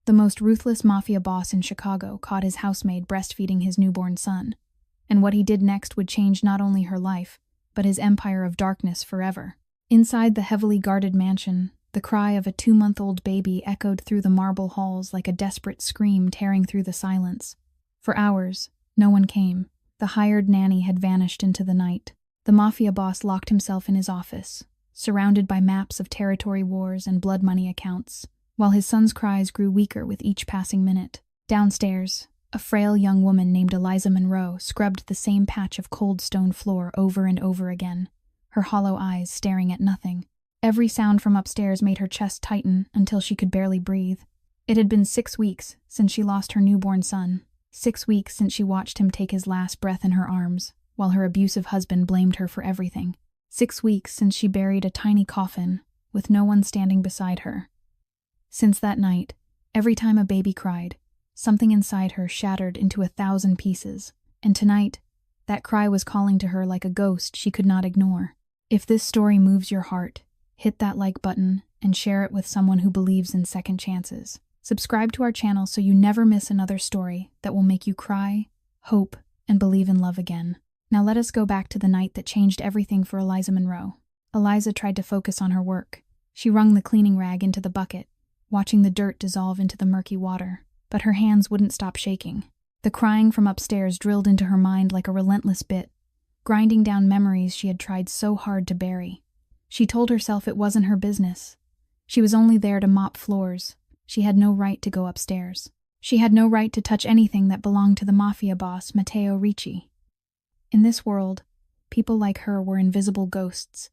The most ruthless mafia boss in Chicago caught his housemaid breastfeeding his newborn son, and what he did next would change not only her life, but his empire of darkness forever. Inside the heavily guarded mansion, the cry of a 2-month-old baby echoed through the marble halls like a desperate scream tearing through the silence. For hours, no one came. The hired nanny had vanished into the night. The mafia boss locked himself in his office, surrounded by maps of territory wars and blood money accounts, while his son's cries grew weaker with each passing minute. Downstairs, a frail young woman named Eliza Monroe scrubbed the same patch of cold stone floor over and over again, her hollow eyes staring at nothing. Every sound from upstairs made her chest tighten until she could barely breathe. It had been 6 weeks since she lost her newborn son, 6 weeks since she watched him take his last breath in her arms, while her abusive husband blamed her for everything. 6 weeks since she buried a tiny coffin, with no one standing beside her. Since that night, every time a baby cried, something inside her shattered into 1,000 pieces, and tonight, that cry was calling to her like a ghost she could not ignore. If this story moves your heart, hit that like button and share it with someone who believes in second chances. Subscribe to our channel so you never miss another story that will make you cry, hope, and believe in love again. Now let us go back to the night that changed everything for Eliza Monroe. Eliza tried to focus on her work. She wrung the cleaning rag into the bucket, watching the dirt dissolve into the murky water, but her hands wouldn't stop shaking. The crying from upstairs drilled into her mind like a relentless bit, grinding down memories she had tried so hard to bury. She told herself it wasn't her business. She was only there to mop floors. She had no right to go upstairs. She had no right to touch anything that belonged to the mafia boss, Matteo Ricci. In this world, people like her were invisible ghosts,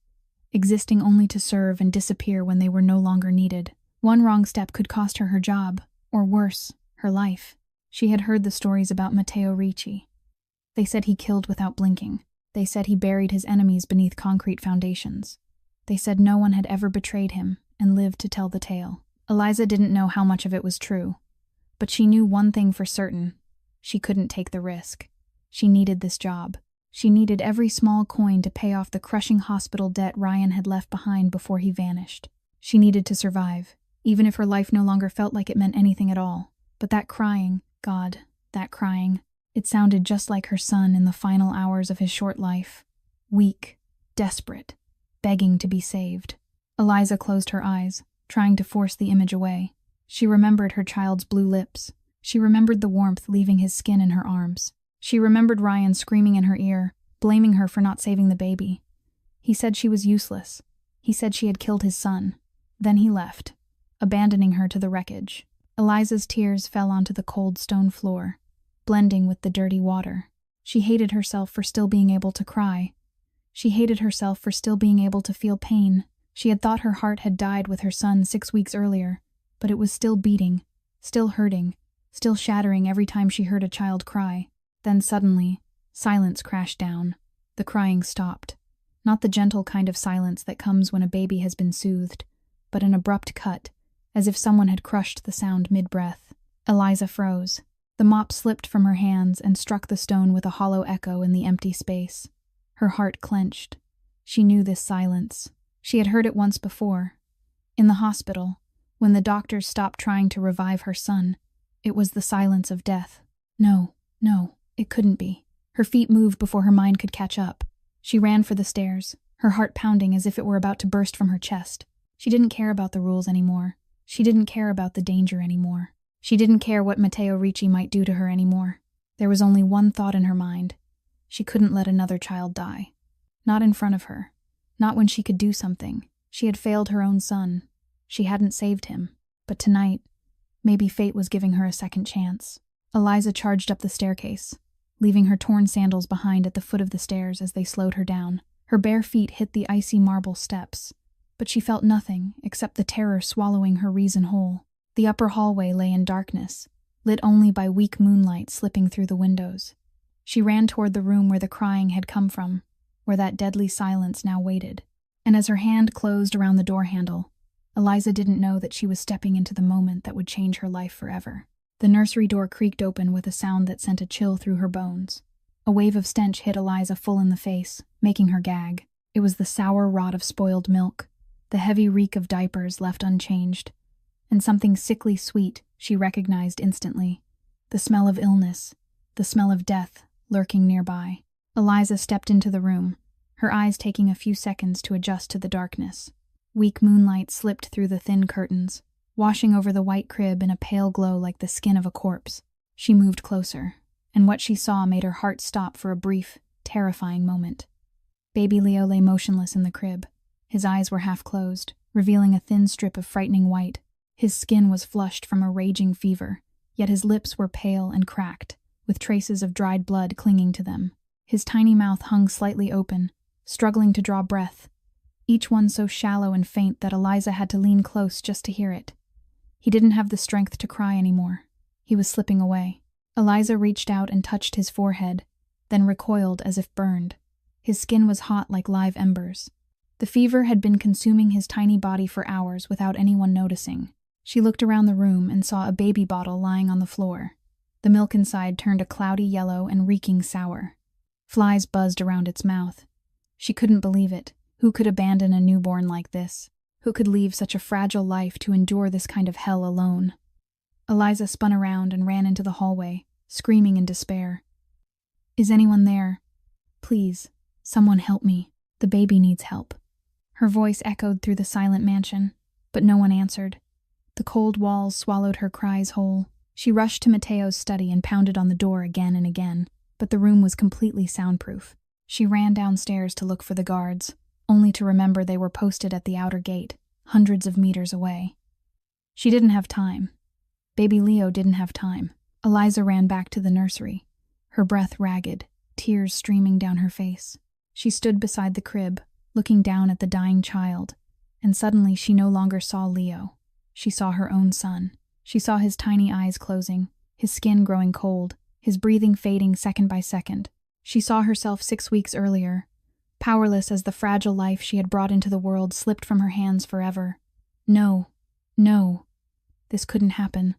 existing only to serve and disappear when they were no longer needed. One wrong step could cost her her job, or worse, her life. She had heard the stories about Matteo Ricci. They said he killed without blinking. They said he buried his enemies beneath concrete foundations. They said no one had ever betrayed him and lived to tell the tale. Eliza didn't know how much of it was true, but she knew one thing for certain: she couldn't take the risk. She needed this job. She needed every small coin to pay off the crushing hospital debt Ryan had left behind before he vanished. She needed to survive, even if her life no longer felt like it meant anything at all. But that crying, God, that crying, it sounded just like her son in the final hours of his short life. Weak, desperate, begging to be saved. Eliza closed her eyes, trying to force the image away. She remembered her child's blue lips. She remembered the warmth leaving his skin in her arms. She remembered Ryan screaming in her ear, blaming her for not saving the baby. He said she was useless. He said she had killed his son. Then he left, abandoning her to the wreckage. Eliza's tears fell onto the cold stone floor, blending with the dirty water. She hated herself for still being able to cry. She hated herself for still being able to feel pain. She had thought her heart had died with her son 6 weeks earlier, but it was still beating, still hurting, still shattering every time she heard a child cry. Then suddenly, silence crashed down. The crying stopped. Not the gentle kind of silence that comes when a baby has been soothed, but an abrupt cut, as if someone had crushed the sound mid-breath. Eliza froze. The mop slipped from her hands and struck the stone with a hollow echo in the empty space. Her heart clenched. She knew this silence. She had heard it once before. In the hospital, when the doctors stopped trying to revive her son. It was the silence of death. No, it couldn't be. Her feet moved before her mind could catch up. She ran for the stairs, her heart pounding as if it were about to burst from her chest. She didn't care about the rules anymore. She didn't care about the danger anymore. She didn't care what Matteo Ricci might do to her anymore. There was only one thought in her mind. She couldn't let another child die. Not in front of her. Not when she could do something. She had failed her own son. She hadn't saved him. But tonight, maybe fate was giving her a second chance. Eliza charged up the staircase, leaving her torn sandals behind at the foot of the stairs as they slowed her down. Her bare feet hit the icy marble steps, but she felt nothing except the terror swallowing her reason whole. The upper hallway lay in darkness, lit only by weak moonlight slipping through the windows. She ran toward the room where the crying had come from, where that deadly silence now waited. And as her hand closed around the door handle, Eliza didn't know that she was stepping into the moment that would change her life forever. The nursery door creaked open with a sound that sent a chill through her bones. A wave of stench hit Eliza full in the face, making her gag. It was the sour rot of spoiled milk, the heavy reek of diapers left unchanged, and something sickly sweet she recognized instantly. The smell of illness, the smell of death lurking nearby. Eliza stepped into the room, her eyes taking a few seconds to adjust to the darkness. Weak moonlight slipped through the thin curtains, washing over the white crib in a pale glow like the skin of a corpse. She moved closer, and what she saw made her heart stop for a brief, terrifying moment. Baby Leo lay motionless in the crib. His eyes were half closed, revealing a thin strip of frightening white. His skin was flushed from a raging fever, yet his lips were pale and cracked, with traces of dried blood clinging to them. His tiny mouth hung slightly open, struggling to draw breath, each one so shallow and faint that Eliza had to lean close just to hear it. He didn't have the strength to cry anymore. He was slipping away. Eliza reached out and touched his forehead, then recoiled as if burned. His skin was hot like live embers. The fever had been consuming his tiny body for hours without anyone noticing. She looked around the room and saw a baby bottle lying on the floor. The milk inside turned a cloudy yellow and reeking sour. Flies buzzed around its mouth. She couldn't believe it. Who could abandon a newborn like this? Who could leave such a fragile life to endure this kind of hell alone? Eliza spun around and ran into the hallway, screaming in despair. "Is anyone there? Please, someone help me. The baby needs help." Her voice echoed through the silent mansion, but no one answered. The cold walls swallowed her cries whole. She rushed to Mateo's study and pounded on the door again and again, but the room was completely soundproof. She ran downstairs to look for the guards, only to remember they were posted at the outer gate, hundreds of meters away. She didn't have time. Baby Leo didn't have time. Eliza ran back to the nursery, her breath ragged, tears streaming down her face. She stood beside the crib, looking down at the dying child, and suddenly she no longer saw Leo. She saw her own son. She saw his tiny eyes closing, his skin growing cold, his breathing fading second by second. She saw herself 6 weeks earlier, powerless as the fragile life she had brought into the world slipped from her hands forever. No, no, this couldn't happen.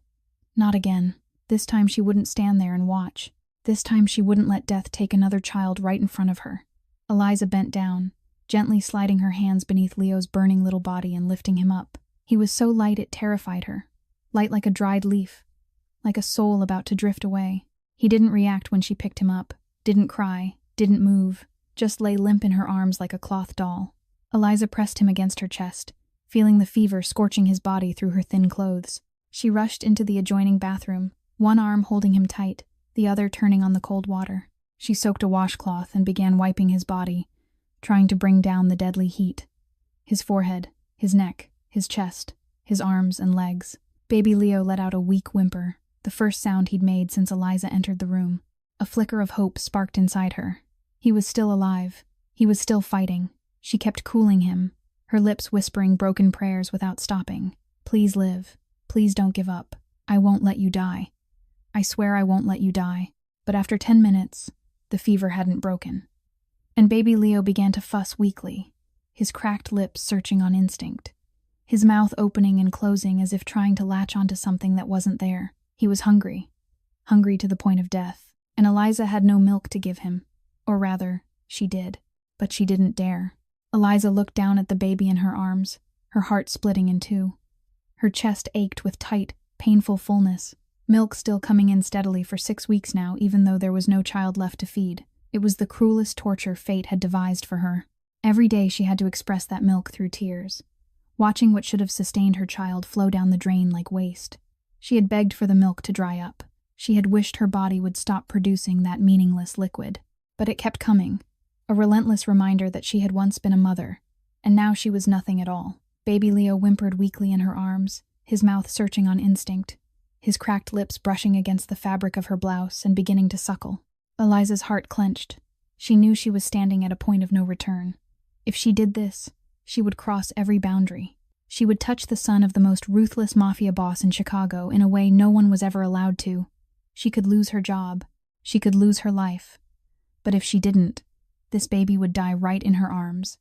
Not again. This time she wouldn't stand there and watch. This time she wouldn't let death take another child right in front of her. Eliza bent down, gently sliding her hands beneath Leo's burning little body and lifting him up. He was so light it terrified her. Light like a dried leaf, like a soul about to drift away. He didn't react when she picked him up, didn't cry, didn't move, just lay limp in her arms like a cloth doll. Eliza pressed him against her chest, feeling the fever scorching his body through her thin clothes. She rushed into the adjoining bathroom, one arm holding him tight, the other turning on the cold water. She soaked a washcloth and began wiping his body, trying to bring down the deadly heat. His forehead, his neck, his chest, his arms and legs. Baby Leo let out a weak whimper, the first sound he'd made since Eliza entered the room. A flicker of hope sparked inside her. He was still alive. He was still fighting. She kept cooling him, her lips whispering broken prayers without stopping. "Please live. Please don't give up. I won't let you die. I swear I won't let you die." But after 10 minutes, the fever hadn't broken. And baby Leo began to fuss weakly, his cracked lips searching on instinct, his mouth opening and closing as if trying to latch onto something that wasn't there. He was hungry to the point of death, and Eliza had no milk to give him. Or rather, she did, but she didn't dare. Eliza looked down at the baby in her arms, her heart splitting in two. Her chest ached with tight, painful fullness, milk still coming in steadily for 6 weeks now, even though there was no child left to feed. It was the cruelest torture fate had devised for her. Every day she had to express that milk through tears, watching what should have sustained her child flow down the drain like waste. She had begged for the milk to dry up. She had wished her body would stop producing that meaningless liquid. But it kept coming, a relentless reminder that she had once been a mother, and now she was nothing at all. Baby Leo whimpered weakly in her arms, his mouth searching on instinct, his cracked lips brushing against the fabric of her blouse and beginning to suckle. Eliza's heart clenched. She knew she was standing at a point of no return. If she did this, she would cross every boundary. She would touch the son of the most ruthless mafia boss in Chicago in a way no one was ever allowed to. She could lose her job. She could lose her life. But if she didn't, this baby would die right in her arms,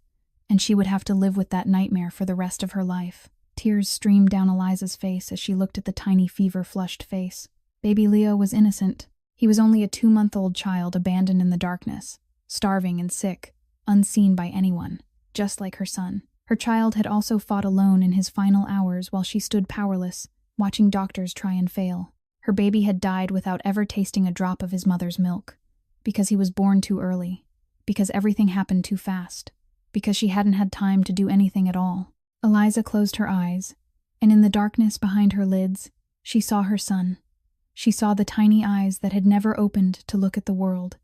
and she would have to live with that nightmare for the rest of her life. Tears streamed down Eliza's face as she looked at the tiny fever-flushed face. Baby Leo was innocent. He was only a 2-month-old child abandoned in the darkness, starving and sick, unseen by anyone, just like her son. Her child had also fought alone in his final hours while she stood powerless, watching doctors try and fail. Her baby had died without ever tasting a drop of his mother's milk. Because he was born too early. Because everything happened too fast. Because she hadn't had time to do anything at all. Eliza closed her eyes, and in the darkness behind her lids, she saw her son. She saw the tiny eyes that had never opened to look at the world.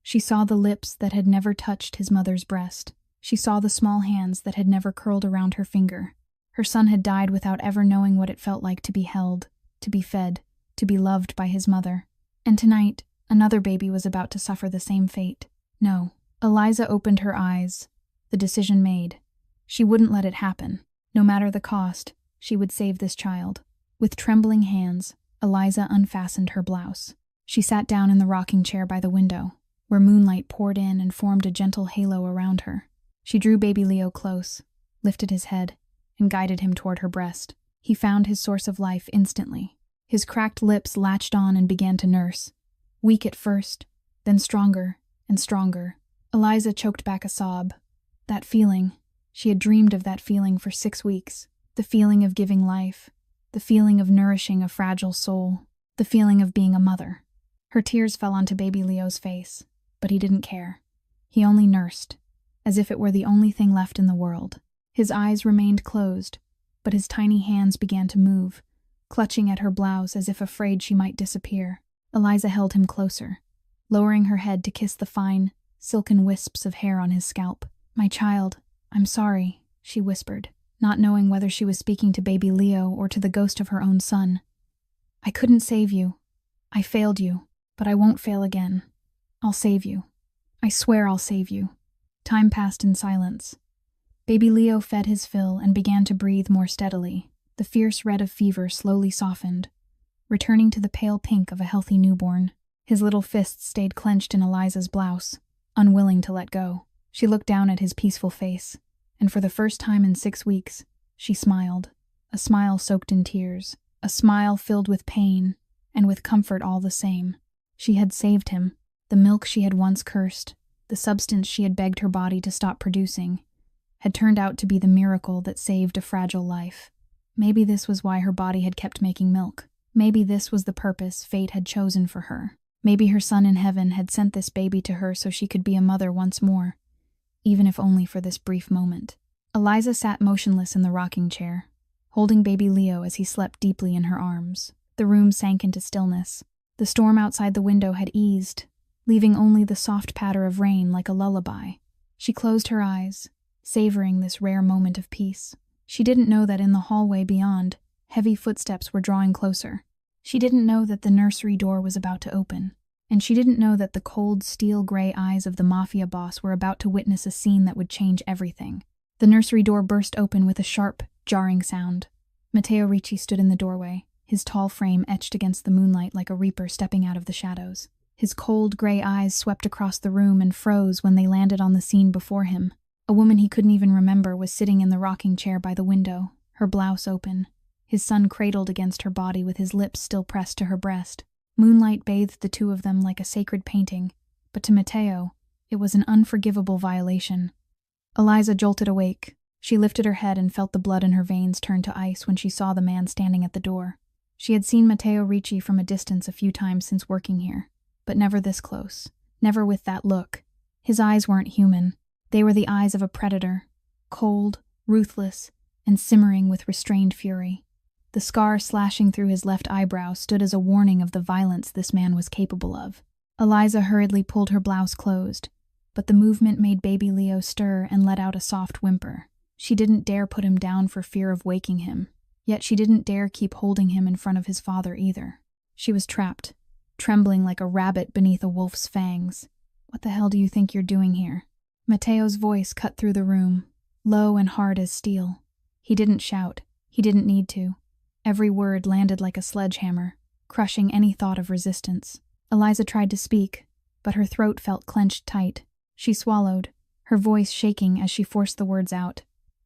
She saw the lips that had never touched his mother's breast. She saw the small hands that had never curled around her finger. Her son had died without ever knowing what it felt like to be held, to be fed, to be loved by his mother. And tonight, another baby was about to suffer the same fate. No. Eliza opened her eyes. The decision made. She wouldn't let it happen. No matter the cost, she would save this child. With trembling hands, Eliza unfastened her blouse. She sat down in the rocking chair by the window, where moonlight poured in and formed a gentle halo around her. She drew baby Leo close, lifted his head, and guided him toward her breast. He found his source of life instantly. His cracked lips latched on and began to nurse. Weak at first, then stronger and stronger. Eliza choked back a sob. That feeling, she had dreamed of that feeling for 6 weeks. The feeling of giving life. The feeling of nourishing a fragile soul. The feeling of being a mother. Her tears fell onto baby Leo's face, but he didn't care. He only nursed, as if it were the only thing left in the world. His eyes remained closed, but his tiny hands began to move, clutching at her blouse as if afraid she might disappear. Eliza held him closer, lowering her head to kiss the fine, silken wisps of hair on his scalp. "My child, I'm sorry," she whispered, not knowing whether she was speaking to baby Leo or to the ghost of her own son. "I couldn't save you. I failed you, but I won't fail again. I'll save you. I swear I'll save you." Time passed in silence. Baby Leo fed his fill and began to breathe more steadily. The fierce red of fever slowly softened, returning to the pale pink of a healthy newborn. His little fists stayed clenched in Eliza's blouse, unwilling to let go. She looked down at his peaceful face, and for the first time in 6 weeks, she smiled. A smile soaked in tears, a smile filled with pain, and with comfort all the same. She had saved him. The milk she had once cursed, the substance she had begged her body to stop producing, had turned out to be the miracle that saved a fragile life. Maybe this was why her body had kept making milk. Maybe this was the purpose fate had chosen for her. Maybe her son in heaven had sent this baby to her so she could be a mother once more, even if only for this brief moment. Eliza sat motionless in the rocking chair, holding baby Leo as he slept deeply in her arms. The room sank into stillness. The storm outside the window had eased, leaving only the soft patter of rain like a lullaby. She closed her eyes, savoring this rare moment of peace. She didn't know that in the hallway beyond, heavy footsteps were drawing closer. She didn't know that the nursery door was about to open. And she didn't know that the cold, steel-gray eyes of the Mafia boss were about to witness a scene that would change everything. The nursery door burst open with a sharp, jarring sound. Matteo Ricci stood in the doorway, his tall frame etched against the moonlight like a reaper stepping out of the shadows. His cold, gray eyes swept across the room and froze when they landed on the scene before him. A woman he couldn't even remember was sitting in the rocking chair by the window, her blouse open, his son cradled against her body with his lips still pressed to her breast. Moonlight bathed the two of them like a sacred painting, but to Matteo, it was an unforgivable violation. Eliza jolted awake. She lifted her head and felt the blood in her veins turn to ice when she saw the man standing at the door. She had seen Matteo Ricci from a distance a few times since working here, but never this close, never with that look. His eyes weren't human. They were the eyes of a predator, cold, ruthless, and simmering with restrained fury. The scar slashing through his left eyebrow stood as a warning of the violence this man was capable of. Eliza hurriedly pulled her blouse closed, but the movement made baby Leo stir and let out a soft whimper. She didn't dare put him down for fear of waking him, yet she didn't dare keep holding him in front of his father either. She was trapped, trembling like a rabbit beneath a wolf's fangs. "What the hell do you think you're doing here?" Matteo's voice cut through the room, low and hard as steel. He didn't shout. He didn't need to. Every word landed like a sledgehammer, crushing any thought of resistance. Eliza tried to speak, but her throat felt clenched tight. She swallowed, her voice shaking as she forced the words out.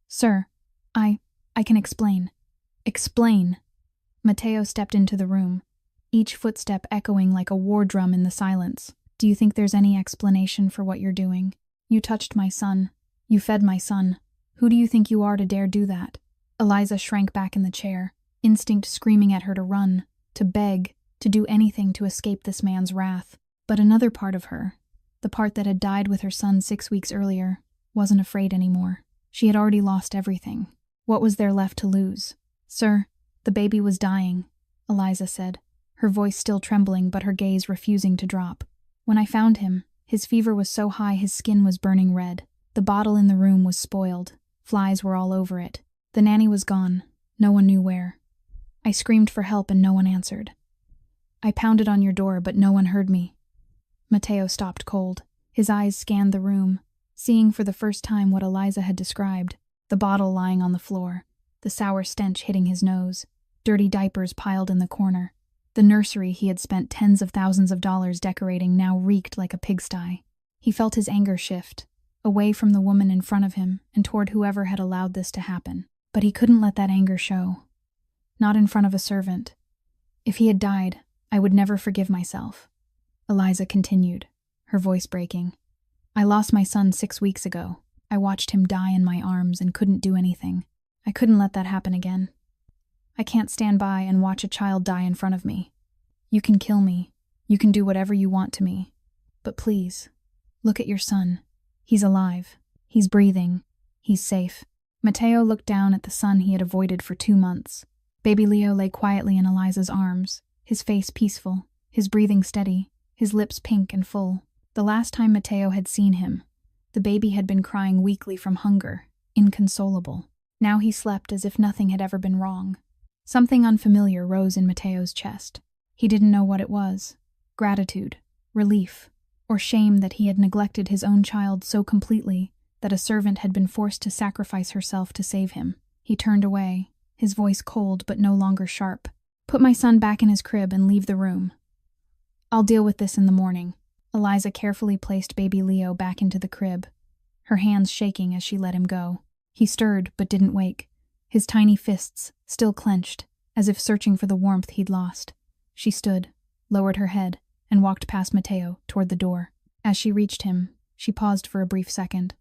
"Sir, I can explain." "Explain." Matteo stepped into the room, each footstep echoing like a war drum in the silence. "Do you think there's any explanation for what you're doing? You touched my son. You fed my son. Who do you think you are to dare do that? Eliza shrank back in the chair, instinct screaming at her to run, to beg, to do anything to escape this man's wrath. But another part of her, the part that had died with her son 6 weeks earlier, wasn't afraid anymore. She had already lost everything. What was there left to lose? Sir, the baby was dying, Eliza said, her voice still trembling but her gaze refusing to drop. When I found him, his fever was so high his skin was burning red. The bottle in the room was spoiled. Flies were all over it. The nanny was gone. No one knew where. I screamed for help and no one answered. I pounded on your door but no one heard me. Matteo stopped cold. His eyes scanned the room, seeing for the first time what Eliza had described. The bottle lying on the floor, the sour stench hitting his nose, dirty diapers piled in the corner. The nursery he had spent tens of thousands of dollars decorating now reeked like a pigsty. He felt his anger shift, away from the woman in front of him and toward whoever had allowed this to happen. But he couldn't let that anger show. Not in front of a servant. If he had died, I would never forgive myself. Eliza continued, her voice breaking. I lost my son 6 weeks ago. I watched him die in my arms and couldn't do anything. I couldn't let that happen again. I can't stand by and watch a child die in front of me. You can kill me. You can do whatever you want to me. But please, look at your son. He's alive. He's breathing. He's safe. Matteo looked down at the son he had avoided for 2 months. Baby Leo lay quietly in Eliza's arms, his face peaceful, his breathing steady, his lips pink and full. The last time Matteo had seen him, the baby had been crying weakly from hunger, inconsolable. Now he slept as if nothing had ever been wrong. Something unfamiliar rose in Matteo's chest. He didn't know what it was. Gratitude, relief, or shame that he had neglected his own child so completely that a servant had been forced to sacrifice herself to save him. He turned away, his voice cold but no longer sharp. Put my son back in his crib and leave the room. I'll deal with this in the morning. Eliza carefully placed baby Leo back into the crib, her hands shaking as she let him go. He stirred but didn't wake, his tiny fists still clenched, as if searching for the warmth he'd lost. She stood, lowered her head, and walked past Matteo toward the door. As she reached him, she paused for a brief second.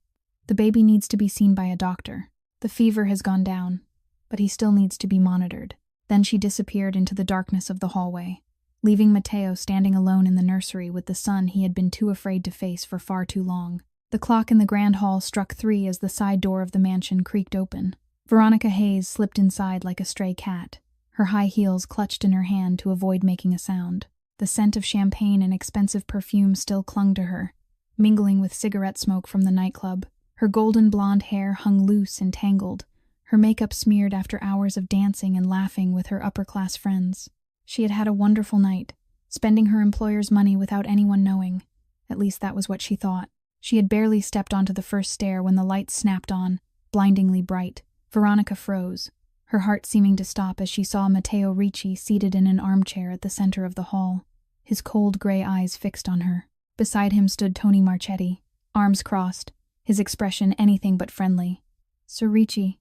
The baby needs to be seen by a doctor. The fever has gone down, but he still needs to be monitored. Then she disappeared into the darkness of the hallway, leaving Matteo standing alone in the nursery with the son he had been too afraid to face for far too long. The clock in the grand hall struck 3 as the side door of the mansion creaked open. Veronica Hayes slipped inside like a stray cat, her high heels clutched in her hand to avoid making a sound. The scent of champagne and expensive perfume still clung to her, mingling with cigarette smoke from the nightclub. Her golden blonde hair hung loose and tangled, her makeup smeared after hours of dancing and laughing with her upper-class friends. She had had a wonderful night, spending her employer's money without anyone knowing. At least that was what she thought. She had barely stepped onto the first stair when the lights snapped on, blindingly bright. Veronica froze, her heart seeming to stop as she saw Matteo Ricci seated in an armchair at the center of the hall, his cold gray eyes fixed on her. Beside him stood Tony Marchetti, arms crossed, his expression anything but friendly. Sir Ricci.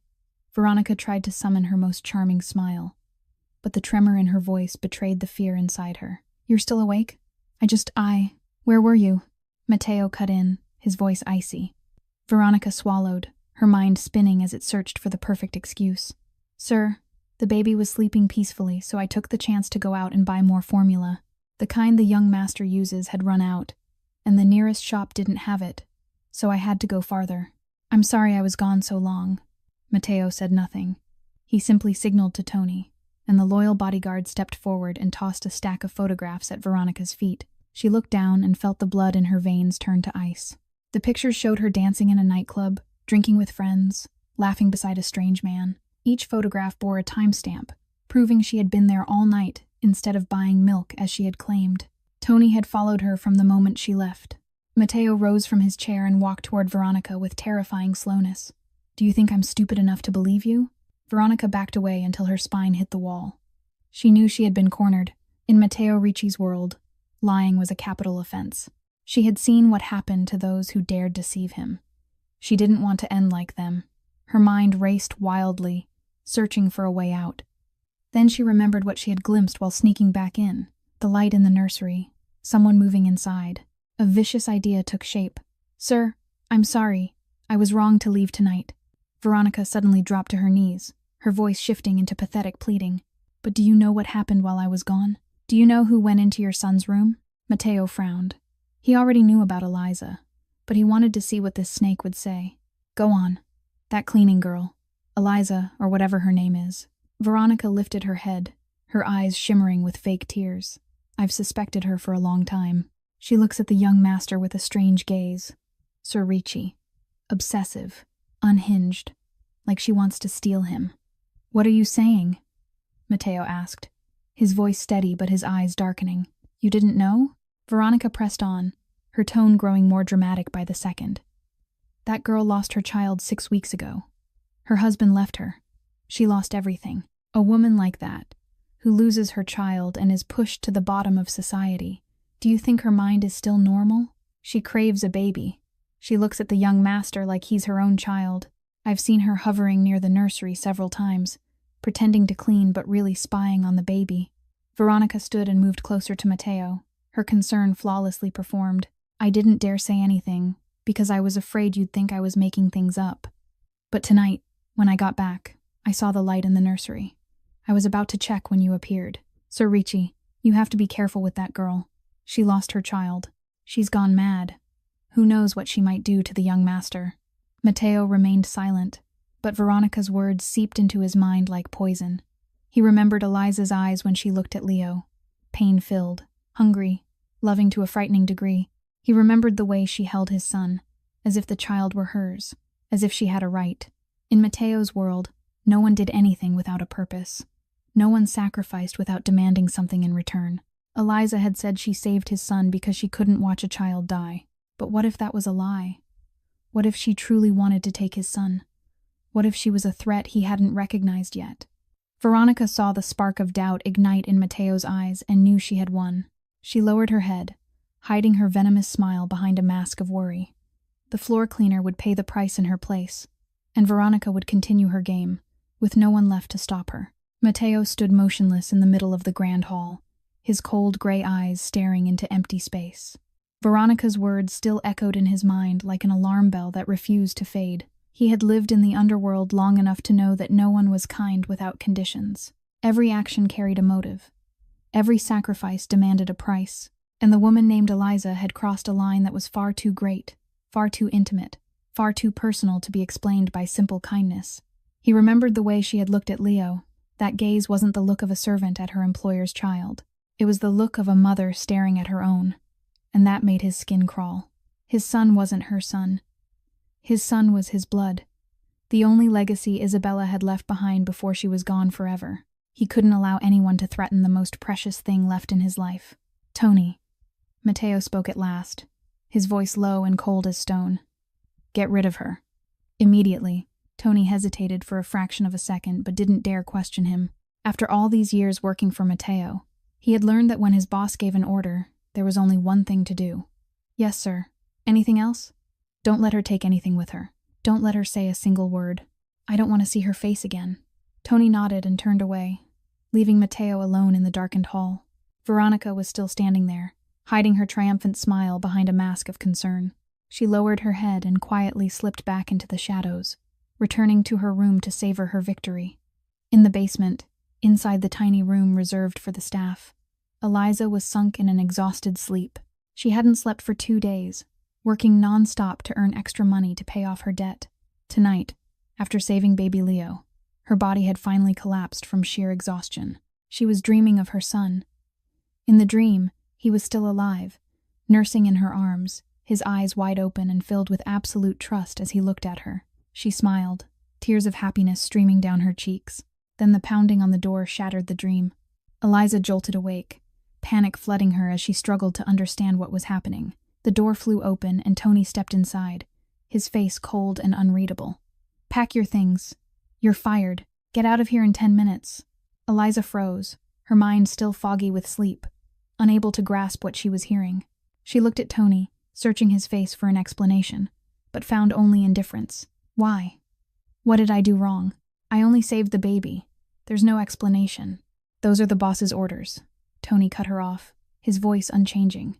Veronica tried to summon her most charming smile, but the tremor in her voice betrayed the fear inside her. You're still awake? Where were you? Matteo cut in, his voice icy. Veronica swallowed, her mind spinning as it searched for the perfect excuse. Sir, the baby was sleeping peacefully, so I took the chance to go out and buy more formula. The kind the young master uses had run out, and the nearest shop didn't have it, so I had to go farther. I'm sorry I was gone so long. Matteo said nothing. He simply signaled to Tony, and the loyal bodyguard stepped forward and tossed a stack of photographs at Veronica's feet. She looked down and felt the blood in her veins turn to ice. The pictures showed her dancing in a nightclub, drinking with friends, laughing beside a strange man. Each photograph bore a timestamp, proving she had been there all night instead of buying milk as she had claimed. Tony had followed her from the moment she left. Matteo rose from his chair and walked toward Veronica with terrifying slowness. Do you think I'm stupid enough to believe you? Veronica backed away until her spine hit the wall. She knew she had been cornered. In Matteo Ricci's world, lying was a capital offense. She had seen what happened to those who dared deceive him. She didn't want to end like them. Her mind raced wildly, searching for a way out. Then she remembered what she had glimpsed while sneaking back in, the light in the nursery, someone moving inside. A vicious idea took shape. Sir, I'm sorry. I was wrong to leave tonight. Veronica suddenly dropped to her knees, her voice shifting into pathetic pleading. But do you know what happened while I was gone? Do you know who went into your son's room? Matteo frowned. He already knew about Eliza, but he wanted to see what this snake would say. Go on. That cleaning girl. Eliza, or whatever her name is. Veronica lifted her head, her eyes shimmering with fake tears. I've suspected her for a long time. She looks at the young master with a strange gaze. Sir Ricci. Obsessive. Unhinged. Like she wants to steal him. What are you saying? Matteo asked, his voice steady but his eyes darkening. You didn't know? Veronica pressed on, her tone growing more dramatic by the second. That girl lost her child 6 weeks ago. Her husband left her. She lost everything. A woman like that, who loses her child and is pushed to the bottom of society, do you think her mind is still normal? She craves a baby. She looks at the young master like he's her own child. I've seen her hovering near the nursery several times, pretending to clean but really spying on the baby. Veronica stood and moved closer to Matteo, her concern flawlessly performed. I didn't dare say anything, because I was afraid you'd think I was making things up. But tonight, when I got back, I saw the light in the nursery. I was about to check when you appeared. Sir Ricci, you have to be careful with that girl. She lost her child. She's gone mad. Who knows what she might do to the young master? Matteo remained silent, but Veronica's words seeped into his mind like poison. He remembered Eliza's eyes when she looked at Leo. Pain-filled, hungry, loving to a frightening degree. He remembered the way she held his son, as if the child were hers, as if she had a right. In Matteo's world, no one did anything without a purpose. No one sacrificed without demanding something in return. Eliza had said she saved his son because she couldn't watch a child die. But what if that was a lie? What if she truly wanted to take his son? What if she was a threat he hadn't recognized yet? Veronica saw the spark of doubt ignite in Matteo's eyes and knew she had won. She lowered her head, hiding her venomous smile behind a mask of worry. The floor cleaner would pay the price in her place, and Veronica would continue her game, with no one left to stop her. Matteo stood motionless in the middle of the grand hall, his cold gray eyes staring into empty space. Veronica's words still echoed in his mind like an alarm bell that refused to fade. He had lived in the underworld long enough to know that no one was kind without conditions. Every action carried a motive. Every sacrifice demanded a price, and the woman named Eliza had crossed a line that was far too great, far too intimate, far too personal to be explained by simple kindness. He remembered the way she had looked at Leo. That gaze wasn't the look of a servant at her employer's child. It was the look of a mother staring at her own, and that made his skin crawl. His son wasn't her son. His son was his blood, the only legacy Isabella had left behind before she was gone forever. He couldn't allow anyone to threaten the most precious thing left in his life. Tony. Matteo spoke at last, his voice low and cold as stone. Get rid of her. Immediately. Tony hesitated for a fraction of a second but didn't dare question him. After all these years working for Matteo, he had learned that when his boss gave an order, there was only one thing to do. Yes, sir. Anything else? Don't let her take anything with her. Don't let her say a single word. I don't want to see her face again. Tony nodded and turned away, leaving Matteo alone in the darkened hall. Veronica was still standing there, hiding her triumphant smile behind a mask of concern. She lowered her head and quietly slipped back into the shadows, returning to her room to savor her victory. In the basement, inside the tiny room reserved for the staff, Eliza was sunk in an exhausted sleep. She hadn't slept for 2 days, working non-stop to earn extra money to pay off her debt. Tonight, after saving baby Leo, her body had finally collapsed from sheer exhaustion. She was dreaming of her son. In the dream, he was still alive, nursing in her arms, his eyes wide open and filled with absolute trust as he looked at her. She smiled, tears of happiness streaming down her cheeks. Then the pounding on the door shattered the dream. Eliza jolted awake, panic flooding her as she struggled to understand what was happening. The door flew open and Tony stepped inside, his face cold and unreadable. Pack your things. You're fired. Get out of here in 10 minutes. Eliza froze, her mind still foggy with sleep, unable to grasp what she was hearing. She looked at Tony, searching his face for an explanation, but found only indifference. Why? What did I do wrong? I only saved the baby. There's no explanation. Those are the boss's orders. Tony cut her off, his voice unchanging.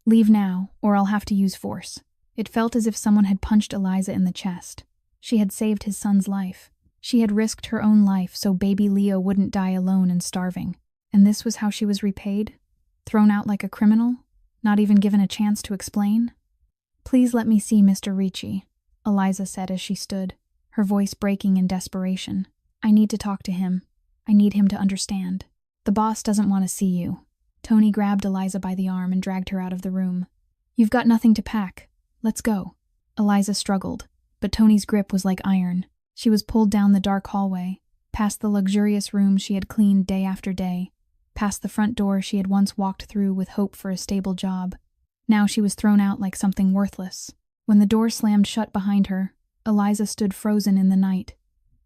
Leave now, or I'll have to use force. It felt as if someone had punched Eliza in the chest. She had saved his son's life. She had risked her own life so baby Leo wouldn't die alone and starving. And this was how she was repaid? Thrown out like a criminal? Not even given a chance to explain? "Please let me see Mr. Ricci," Eliza said as she stood, her voice breaking in desperation. "I need to talk to him. I need him to understand." "The boss doesn't want to see you." Tony grabbed Eliza by the arm and dragged her out of the room. "You've got nothing to pack. Let's go." Eliza struggled, but Tony's grip was like iron. She was pulled down the dark hallway, past the luxurious rooms she had cleaned day after day, past the front door she had once walked through with hope for a stable job. Now she was thrown out like something worthless. When the door slammed shut behind her, Eliza stood frozen in the night.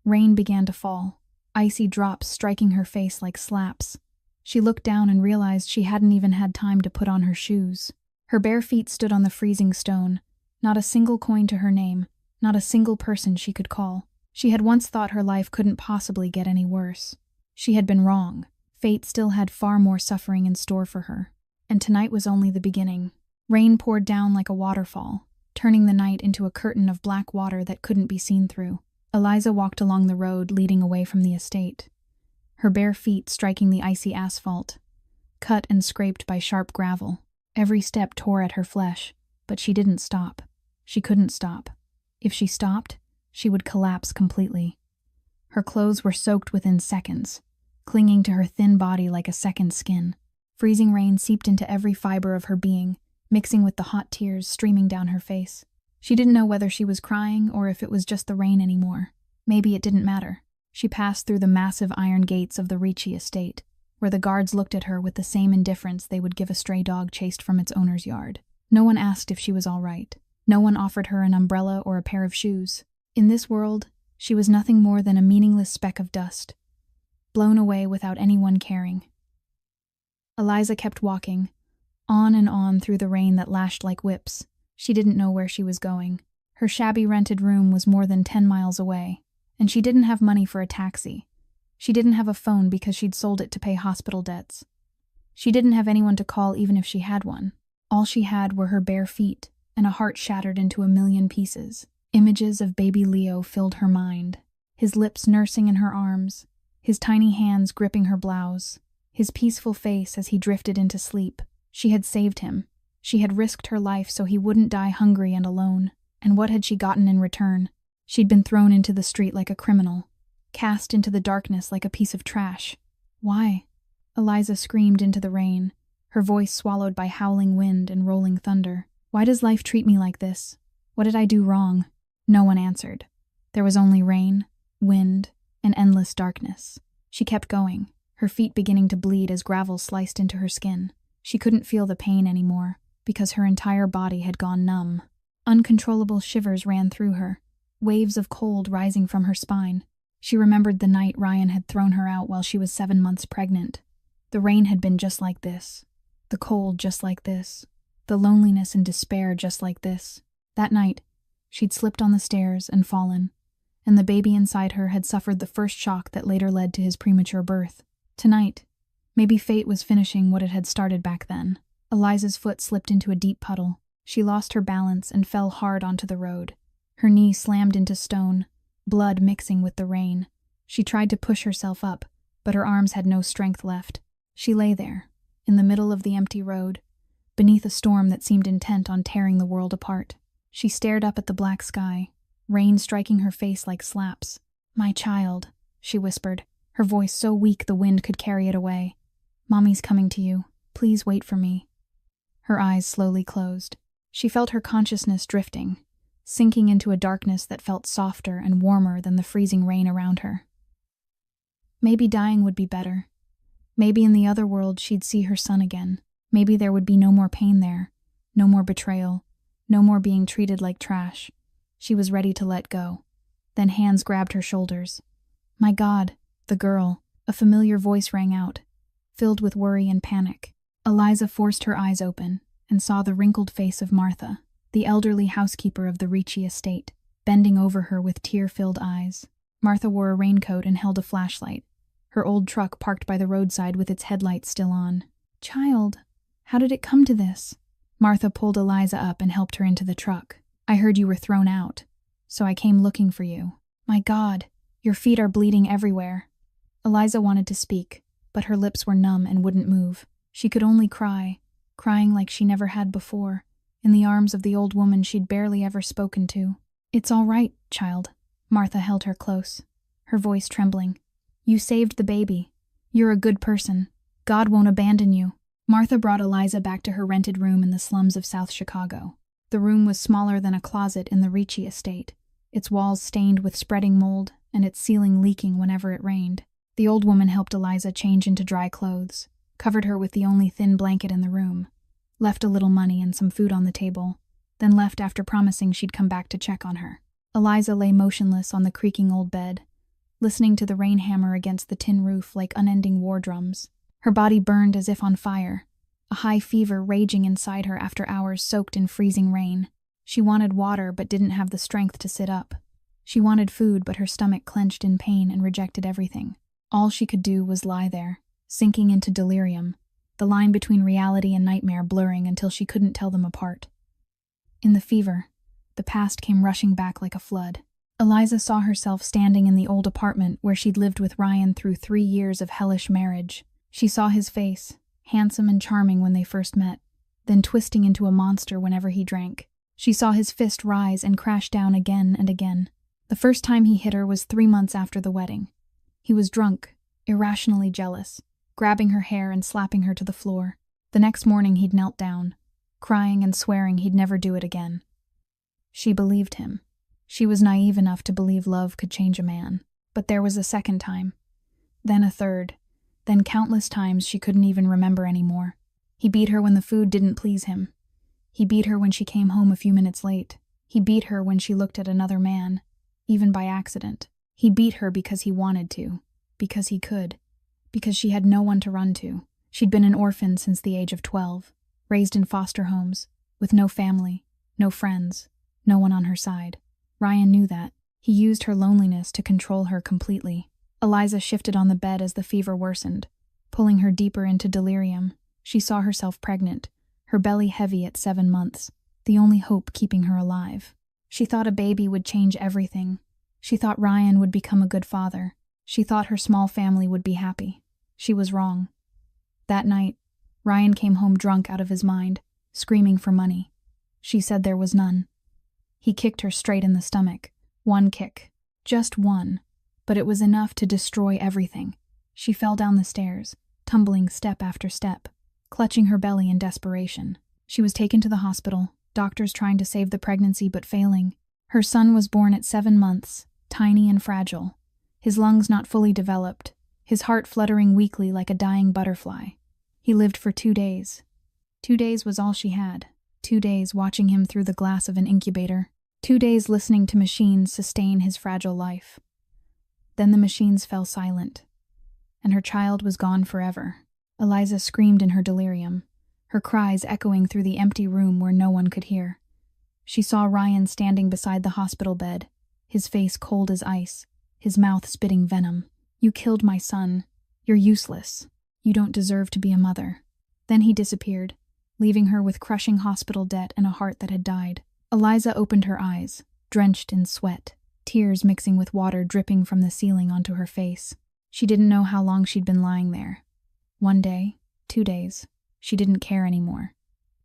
Rain began to fall, icy drops striking her face like slaps. She looked down and realized she hadn't even had time to put on her shoes. Her bare feet stood on the freezing stone, not a single coin to her name, not a single person she could call. She had once thought her life couldn't possibly get any worse. She had been wrong. Fate still had far more suffering in store for her. And tonight was only the beginning. Rain poured down like a waterfall, turning the night into a curtain of black water that couldn't be seen through. Eliza walked along the road leading away from the estate, her bare feet striking the icy asphalt, cut and scraped by sharp gravel. Every step tore at her flesh, but she didn't stop. She couldn't stop. If she stopped, she would collapse completely. Her clothes were soaked within seconds, clinging to her thin body like a second skin. Freezing rain seeped into every fiber of her being, mixing with the hot tears streaming down her face. She didn't know whether she was crying or if it was just the rain anymore. Maybe it didn't matter. She passed through the massive iron gates of the Ricci estate, where the guards looked at her with the same indifference they would give a stray dog chased from its owner's yard. No one asked if she was all right. No one offered her an umbrella or a pair of shoes. In this world, she was nothing more than a meaningless speck of dust, blown away without anyone caring. Eliza kept walking, on and on through the rain that lashed like whips. She didn't know where she was going. Her shabby rented room was more than 10 miles away, and she didn't have money for a taxi. She didn't have a phone because she'd sold it to pay hospital debts. She didn't have anyone to call even if she had one. All she had were her bare feet and a heart shattered into a million pieces. Images of baby Leo filled her mind, his lips nursing in her arms, his tiny hands gripping her blouse, his peaceful face as he drifted into sleep. She had saved him. She had risked her life so he wouldn't die hungry and alone. And what had she gotten in return? She'd been thrown into the street like a criminal, cast into the darkness like a piece of trash. Why? Eliza screamed into the rain, her voice swallowed by howling wind and rolling thunder. Why does life treat me like this? What did I do wrong? No one answered. There was only rain, wind, and endless darkness. She kept going, her feet beginning to bleed as gravel sliced into her skin. She couldn't feel the pain anymore, because her entire body had gone numb. Uncontrollable shivers ran through her, waves of cold rising from her spine. She remembered the night Ryan had thrown her out while she was 7 months pregnant. The rain had been just like this, the cold just like this, the loneliness and despair just like this. That night, she'd slipped on the stairs and fallen, and the baby inside her had suffered the first shock that later led to his premature birth. Tonight, maybe fate was finishing what it had started back then. Eliza's foot slipped into a deep puddle. She lost her balance and fell hard onto the road. Her knee slammed into stone, blood mixing with the rain. She tried to push herself up, but her arms had no strength left. She lay there, in the middle of the empty road, beneath a storm that seemed intent on tearing the world apart. She stared up at the black sky, rain striking her face like slaps. "My child," she whispered, her voice so weak the wind could carry it away. "Mommy's coming to you. Please wait for me." Her eyes slowly closed. She felt her consciousness drifting, sinking into a darkness that felt softer and warmer than the freezing rain around her. Maybe dying would be better. Maybe in the other world she'd see her son again. Maybe there would be no more pain there, no more betrayal, no more being treated like trash. She was ready to let go. Then hands grabbed her shoulders. "My God, the girl," a familiar voice rang out, filled with worry and panic. Eliza forced her eyes open and saw the wrinkled face of Martha, the elderly housekeeper of the Ricci estate, bending over her with tear-filled eyes. Martha wore a raincoat and held a flashlight, her old truck parked by the roadside with its headlights still on. "Child, how did it come to this?" Martha pulled Eliza up and helped her into the truck. "I heard you were thrown out. So I came looking for you. My God, your feet are bleeding everywhere." Eliza wanted to speak, but her lips were numb and wouldn't move. She could only cry, crying like she never had before, in the arms of the old woman she'd barely ever spoken to. "It's all right, child." Martha held her close, her voice trembling. "You saved the baby. You're a good person. God won't abandon you." Martha brought Eliza back to her rented room in the slums of South Chicago. The room was smaller than a closet in the Ricci estate, its walls stained with spreading mold and its ceiling leaking whenever it rained. The old woman helped Eliza change into dry clothes, covered her with the only thin blanket in the room, left a little money and some food on the table, then left after promising she'd come back to check on her. Eliza lay motionless on the creaking old bed, listening to the rain hammer against the tin roof like unending war drums. Her body burned as if on fire, a high fever raging inside her after hours soaked in freezing rain. She wanted water but didn't have the strength to sit up. She wanted food but her stomach clenched in pain and rejected everything. All she could do was lie there, sinking into delirium, the line between reality and nightmare blurring until she couldn't tell them apart. In the fever, the past came rushing back like a flood. Eliza saw herself standing in the old apartment where she'd lived with Ryan through 3 years of hellish marriage. She saw his face, handsome and charming when they first met, then twisting into a monster whenever he drank. She saw his fist rise and crash down again and again. The first time he hit her was 3 months after the wedding. He was drunk, irrationally jealous, grabbing her hair and slapping her to the floor. The next morning he'd knelt down, crying and swearing he'd never do it again. She believed him. She was naive enough to believe love could change a man. But there was a second time, then a third, then countless times she couldn't even remember anymore. He beat her when the food didn't please him. He beat her when she came home a few minutes late. He beat her when she looked at another man, even by accident. He beat her because he wanted to, because he could, because she had no one to run to. She'd been an orphan since the age of 12, raised in foster homes, with no family, no friends, no one on her side. Ryan knew that. He used her loneliness to control her completely. Eliza shifted on the bed as the fever worsened, pulling her deeper into delirium. She saw herself pregnant, her belly heavy at 7 months, the only hope keeping her alive. She thought a baby would change everything. She thought Ryan would become a good father. She thought her small family would be happy. She was wrong. That night, Ryan came home drunk out of his mind, screaming for money. She said there was none. He kicked her straight in the stomach. One kick. Just one. But it was enough to destroy everything. She fell down the stairs, tumbling step after step, clutching her belly in desperation. She was taken to the hospital, doctors trying to save the pregnancy but failing. Her son was born at 7 months, tiny and fragile, his lungs not fully developed, his heart fluttering weakly like a dying butterfly. He lived for 2 days. 2 days was all she had. 2 days watching him through the glass of an incubator. 2 days listening to machines sustain his fragile life. Then the machines fell silent, and her child was gone forever. Eliza screamed in her delirium, her cries echoing through the empty room where no one could hear. She saw Ryan standing beside the hospital bed, his face cold as ice, his mouth spitting venom. "You killed my son. You're useless. You don't deserve to be a mother." Then he disappeared, leaving her with crushing hospital debt and a heart that had died. Eliza opened her eyes, drenched in sweat, tears mixing with water dripping from the ceiling onto her face. She didn't know how long she'd been lying there. 1 day, 2 days. She didn't care anymore.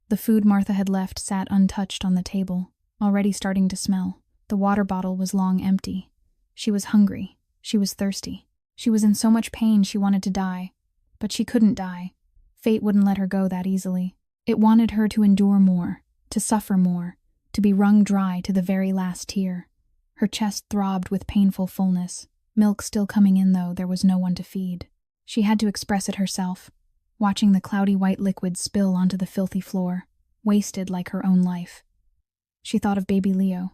The food Martha had left sat untouched on the table, already starting to smell. The water bottle was long empty. She was hungry. She was thirsty. She was in so much pain she wanted to die. But she couldn't die. Fate wouldn't let her go that easily. It wanted her to endure more, to suffer more, to be wrung dry to the very last tear. Her chest throbbed with painful fullness. Milk still coming in, though there was no one to feed. She had to express it herself, watching the cloudy white liquid spill onto the filthy floor, wasted like her own life. She thought of baby Leo.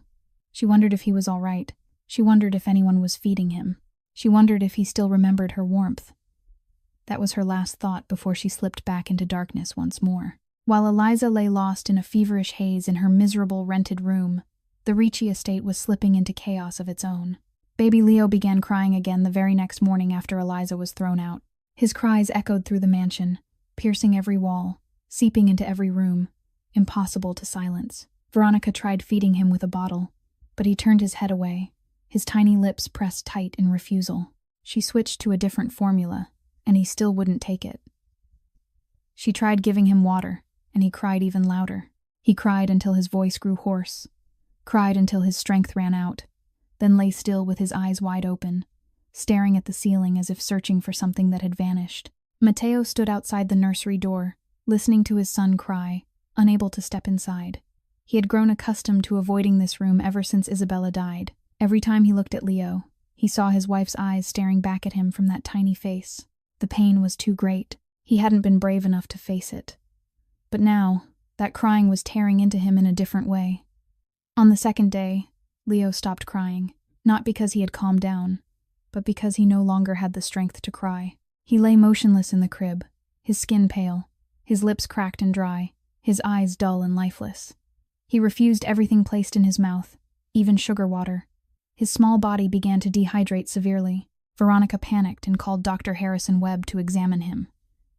She wondered if he was all right. She wondered if anyone was feeding him. She wondered if he still remembered her warmth. That was her last thought before she slipped back into darkness once more. While Eliza lay lost in a feverish haze in her miserable rented room, the Ricci estate was slipping into chaos of its own. Baby Leo began crying again the very next morning after Eliza was thrown out. His cries echoed through the mansion, piercing every wall, seeping into every room, impossible to silence. Veronica tried feeding him with a bottle, but he turned his head away, his tiny lips pressed tight in refusal. She switched to a different formula, and he still wouldn't take it. She tried giving him water, and he cried even louder. He cried until his voice grew hoarse, cried until his strength ran out, then lay still with his eyes wide open, staring at the ceiling as if searching for something that had vanished. Matteo stood outside the nursery door, listening to his son cry, unable to step inside. He had grown accustomed to avoiding this room ever since Isabella died. Every time he looked at Leo, he saw his wife's eyes staring back at him from that tiny face. The pain was too great. He hadn't been brave enough to face it. But now, that crying was tearing into him in a different way. On the second day, Leo stopped crying, not because he had calmed down, but because he no longer had the strength to cry. He lay motionless in the crib, his skin pale, his lips cracked and dry, his eyes dull and lifeless. He refused everything placed in his mouth, even sugar water. His small body began to dehydrate severely. Veronica panicked and called Dr. Harrison Webb to examine him,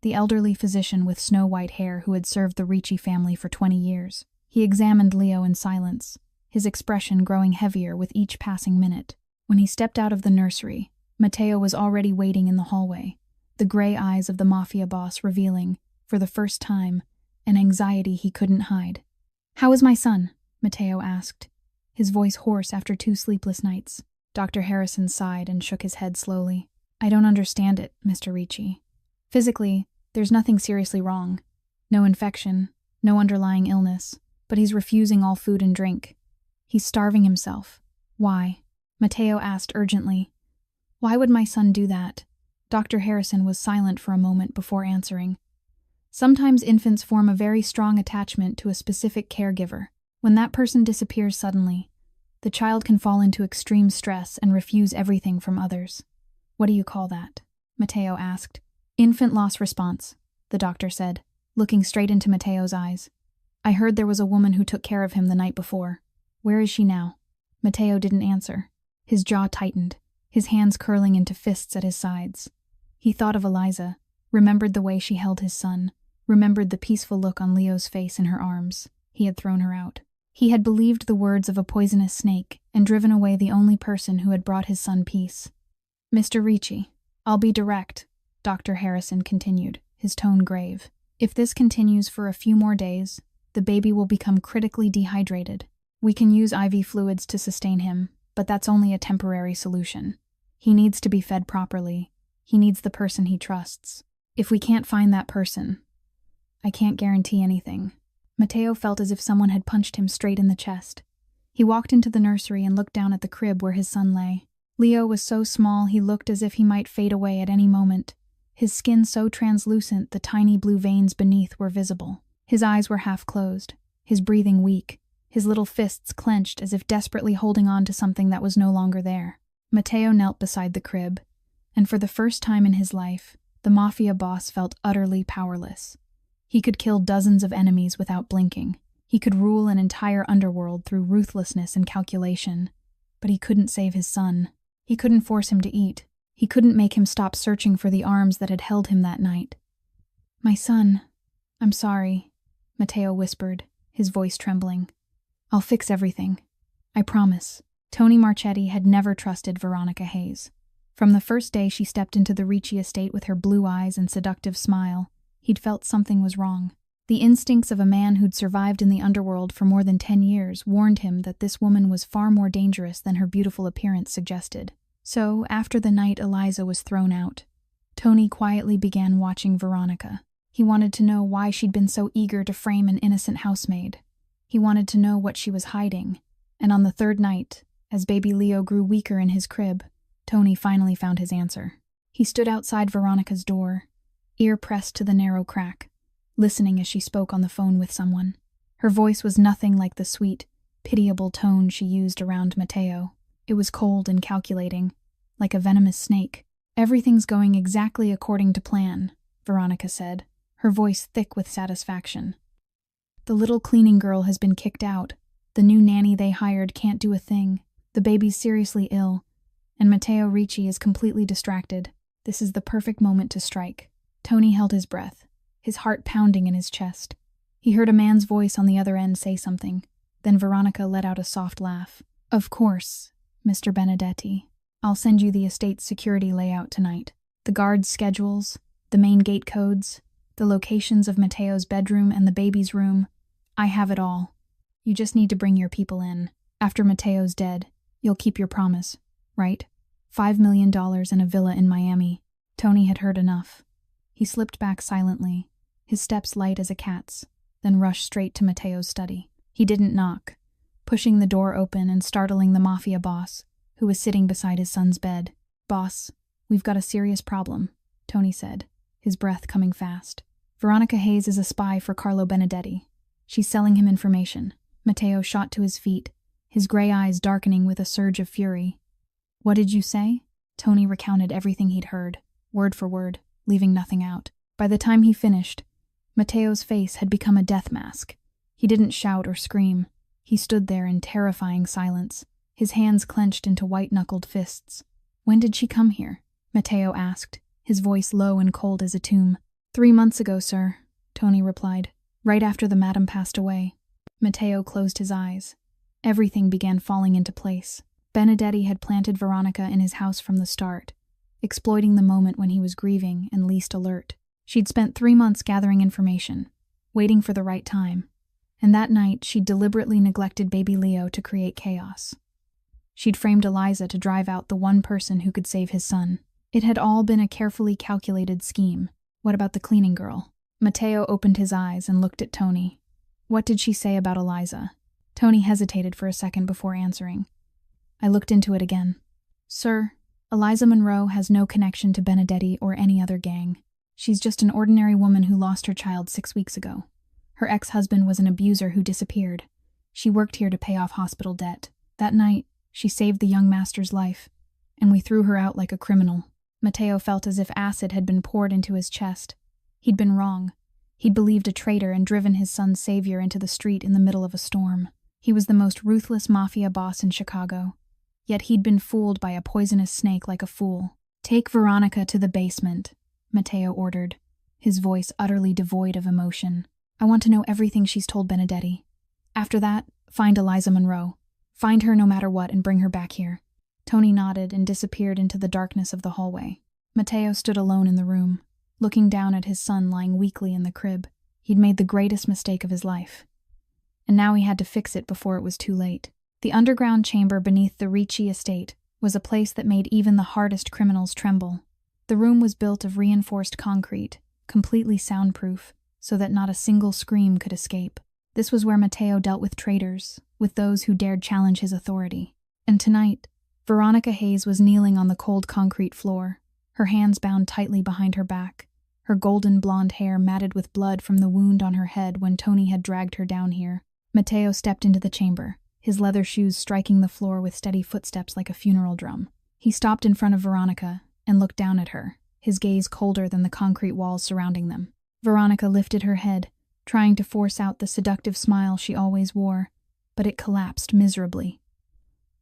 the elderly physician with snow-white hair who had served the Ricci family for 20 years. He examined Leo in silence, his expression growing heavier with each passing minute. When he stepped out of the nursery, Matteo was already waiting in the hallway, the gray eyes of the Mafia boss revealing, for the first time, an anxiety he couldn't hide. "How is my son?" Matteo asked, his voice hoarse after 2 sleepless nights. Dr. Harrison sighed and shook his head slowly. "I don't understand it, Mr. Ricci. Physically, there's nothing seriously wrong. No infection, no underlying illness, but he's refusing all food and drink. He's starving himself." "Why?" Matteo asked urgently. "Why would my son do that?" Dr. Harrison was silent for a moment before answering. "Sometimes infants form a very strong attachment to a specific caregiver. When that person disappears suddenly, the child can fall into extreme stress and refuse everything from others." "What do you call that?" Matteo asked. "Infant loss response," the doctor said, looking straight into Matteo's eyes. "I heard there was a woman who took care of him the night before. Where is she now?" Matteo didn't answer. His jaw tightened, his hands curling into fists at his sides. He thought of Eliza, remembered the way she held his son, remembered the peaceful look on Leo's face in her arms. He had thrown her out. He had believed the words of a poisonous snake and driven away the only person who had brought his son peace. "Mr. Ricci, I'll be direct," Dr. Harrison continued, his tone grave. "If this continues for a few more days, the baby will become critically dehydrated. We can use IV fluids to sustain him, but that's only a temporary solution. He needs to be fed properly. He needs the person he trusts. If we can't find that person, I can't guarantee anything." Matteo felt as if someone had punched him straight in the chest. He walked into the nursery and looked down at the crib where his son lay. Leo was so small he looked as if he might fade away at any moment. His skin so translucent the tiny blue veins beneath were visible. His eyes were half closed, his breathing weak, his little fists clenched as if desperately holding on to something that was no longer there. Matteo knelt beside the crib, and for the first time in his life, the Mafia boss felt utterly powerless. He could kill dozens of enemies without blinking. He could rule an entire underworld through ruthlessness and calculation. But he couldn't save his son. He couldn't force him to eat. He couldn't make him stop searching for the arms that had held him that night. "My son, I'm sorry," Matteo whispered, his voice trembling. "I'll fix everything. I promise." Tony Marchetti had never trusted Veronica Hayes. From the first day she stepped into the Ricci estate with her blue eyes and seductive smile, he'd felt something was wrong. The instincts of a man who'd survived in the underworld for more than 10 years warned him that this woman was far more dangerous than her beautiful appearance suggested. So, after the night Eliza was thrown out, Tony quietly began watching Veronica. He wanted to know why she'd been so eager to frame an innocent housemaid. He wanted to know what she was hiding. And on the 3rd night, as baby Leo grew weaker in his crib, Tony finally found his answer. He stood outside Veronica's door, ear pressed to the narrow crack, listening as she spoke on the phone with someone. Her voice was nothing like the sweet, pitiable tone she used around Matteo. It was cold and calculating, like a venomous snake. "Everything's going exactly according to plan," Veronica said, her voice thick with satisfaction. "The little cleaning girl has been kicked out. The new nanny they hired can't do a thing. The baby's seriously ill, and Matteo Ricci is completely distracted. This is the perfect moment to strike." Tony held his breath, his heart pounding in his chest. He heard a man's voice on the other end say something. Then Veronica let out a soft laugh. Of course, Mr. Benedetti. I'll send you the estate's security layout tonight. The guards' schedules, the main gate codes, the locations of Matteo's bedroom and the baby's room. I have it all. You just need to bring your people in. After Matteo's dead, you'll keep your promise, right? $5 million and a villa in Miami. Tony had heard enough. He slipped back silently, his steps light as a cat's, then rushed straight to Matteo's study. He didn't knock, pushing the door open and startling the Mafia boss, who was sitting beside his son's bed. "Boss, we've got a serious problem," Tony said, his breath coming fast. "Veronica Hayes is a spy for Carlo Benedetti. She's selling him information." Matteo shot to his feet, his gray eyes darkening with a surge of fury. "What did you say?" Tony recounted everything he'd heard, word for word, leaving nothing out. By the time he finished, Matteo's face had become a death mask. He didn't shout or scream. He stood there in terrifying silence, his hands clenched into white-knuckled fists. "When did she come here?" Matteo asked, his voice low and cold as a tomb. 3 months ago, sir," Tony replied, "right after the madam passed away." Matteo closed his eyes. Everything began falling into place. Benedetti had planted Veronica in his house from the start, exploiting the moment when he was grieving and least alert. She'd spent 3 months gathering information, waiting for the right time, and that night she'd deliberately neglected baby Leo to create chaos. She'd framed Eliza to drive out the one person who could save his son. It had all been a carefully calculated scheme. What about the cleaning girl? Matteo opened his eyes and looked at Tony. "What did she say about Eliza?" Tony hesitated for a second before answering. "I looked into it again. Sir, Eliza Monroe has no connection to Benedetti or any other gang. She's just an ordinary woman who lost her child 6 weeks ago. Her ex-husband was an abuser who disappeared. She worked here to pay off hospital debt. That night, she saved the young master's life, and we threw her out like a criminal." Matteo felt as if acid had been poured into his chest. He'd been wrong. He'd believed a traitor and driven his son's savior into the street in the middle of a storm. He was the most ruthless mafia boss in Chicago. Yet he'd been fooled by a poisonous snake like a fool. "Take Veronica to the basement," Matteo ordered, his voice utterly devoid of emotion. "I want to know everything she's told Benedetti. After that, find Eliza Monroe. Find her no matter what and bring her back here." Tony nodded and disappeared into the darkness of the hallway. Matteo stood alone in the room, looking down at his son lying weakly in the crib. He'd made the greatest mistake of his life, and now he had to fix it before it was too late. The underground chamber beneath the Ricci estate was a place that made even the hardest criminals tremble. The room was built of reinforced concrete, completely soundproof, so that not a single scream could escape. This was where Matteo dealt with traitors, with those who dared challenge his authority. And tonight, Veronica Hayes was kneeling on the cold concrete floor, her hands bound tightly behind her back, her golden blonde hair matted with blood from the wound on her head when Tony had dragged her down here. Matteo stepped into the chamber, his leather shoes striking the floor with steady footsteps like a funeral drum. He stopped in front of Veronica and looked down at her, his gaze colder than the concrete walls surrounding them. Veronica lifted her head, trying to force out the seductive smile she always wore, but it collapsed miserably.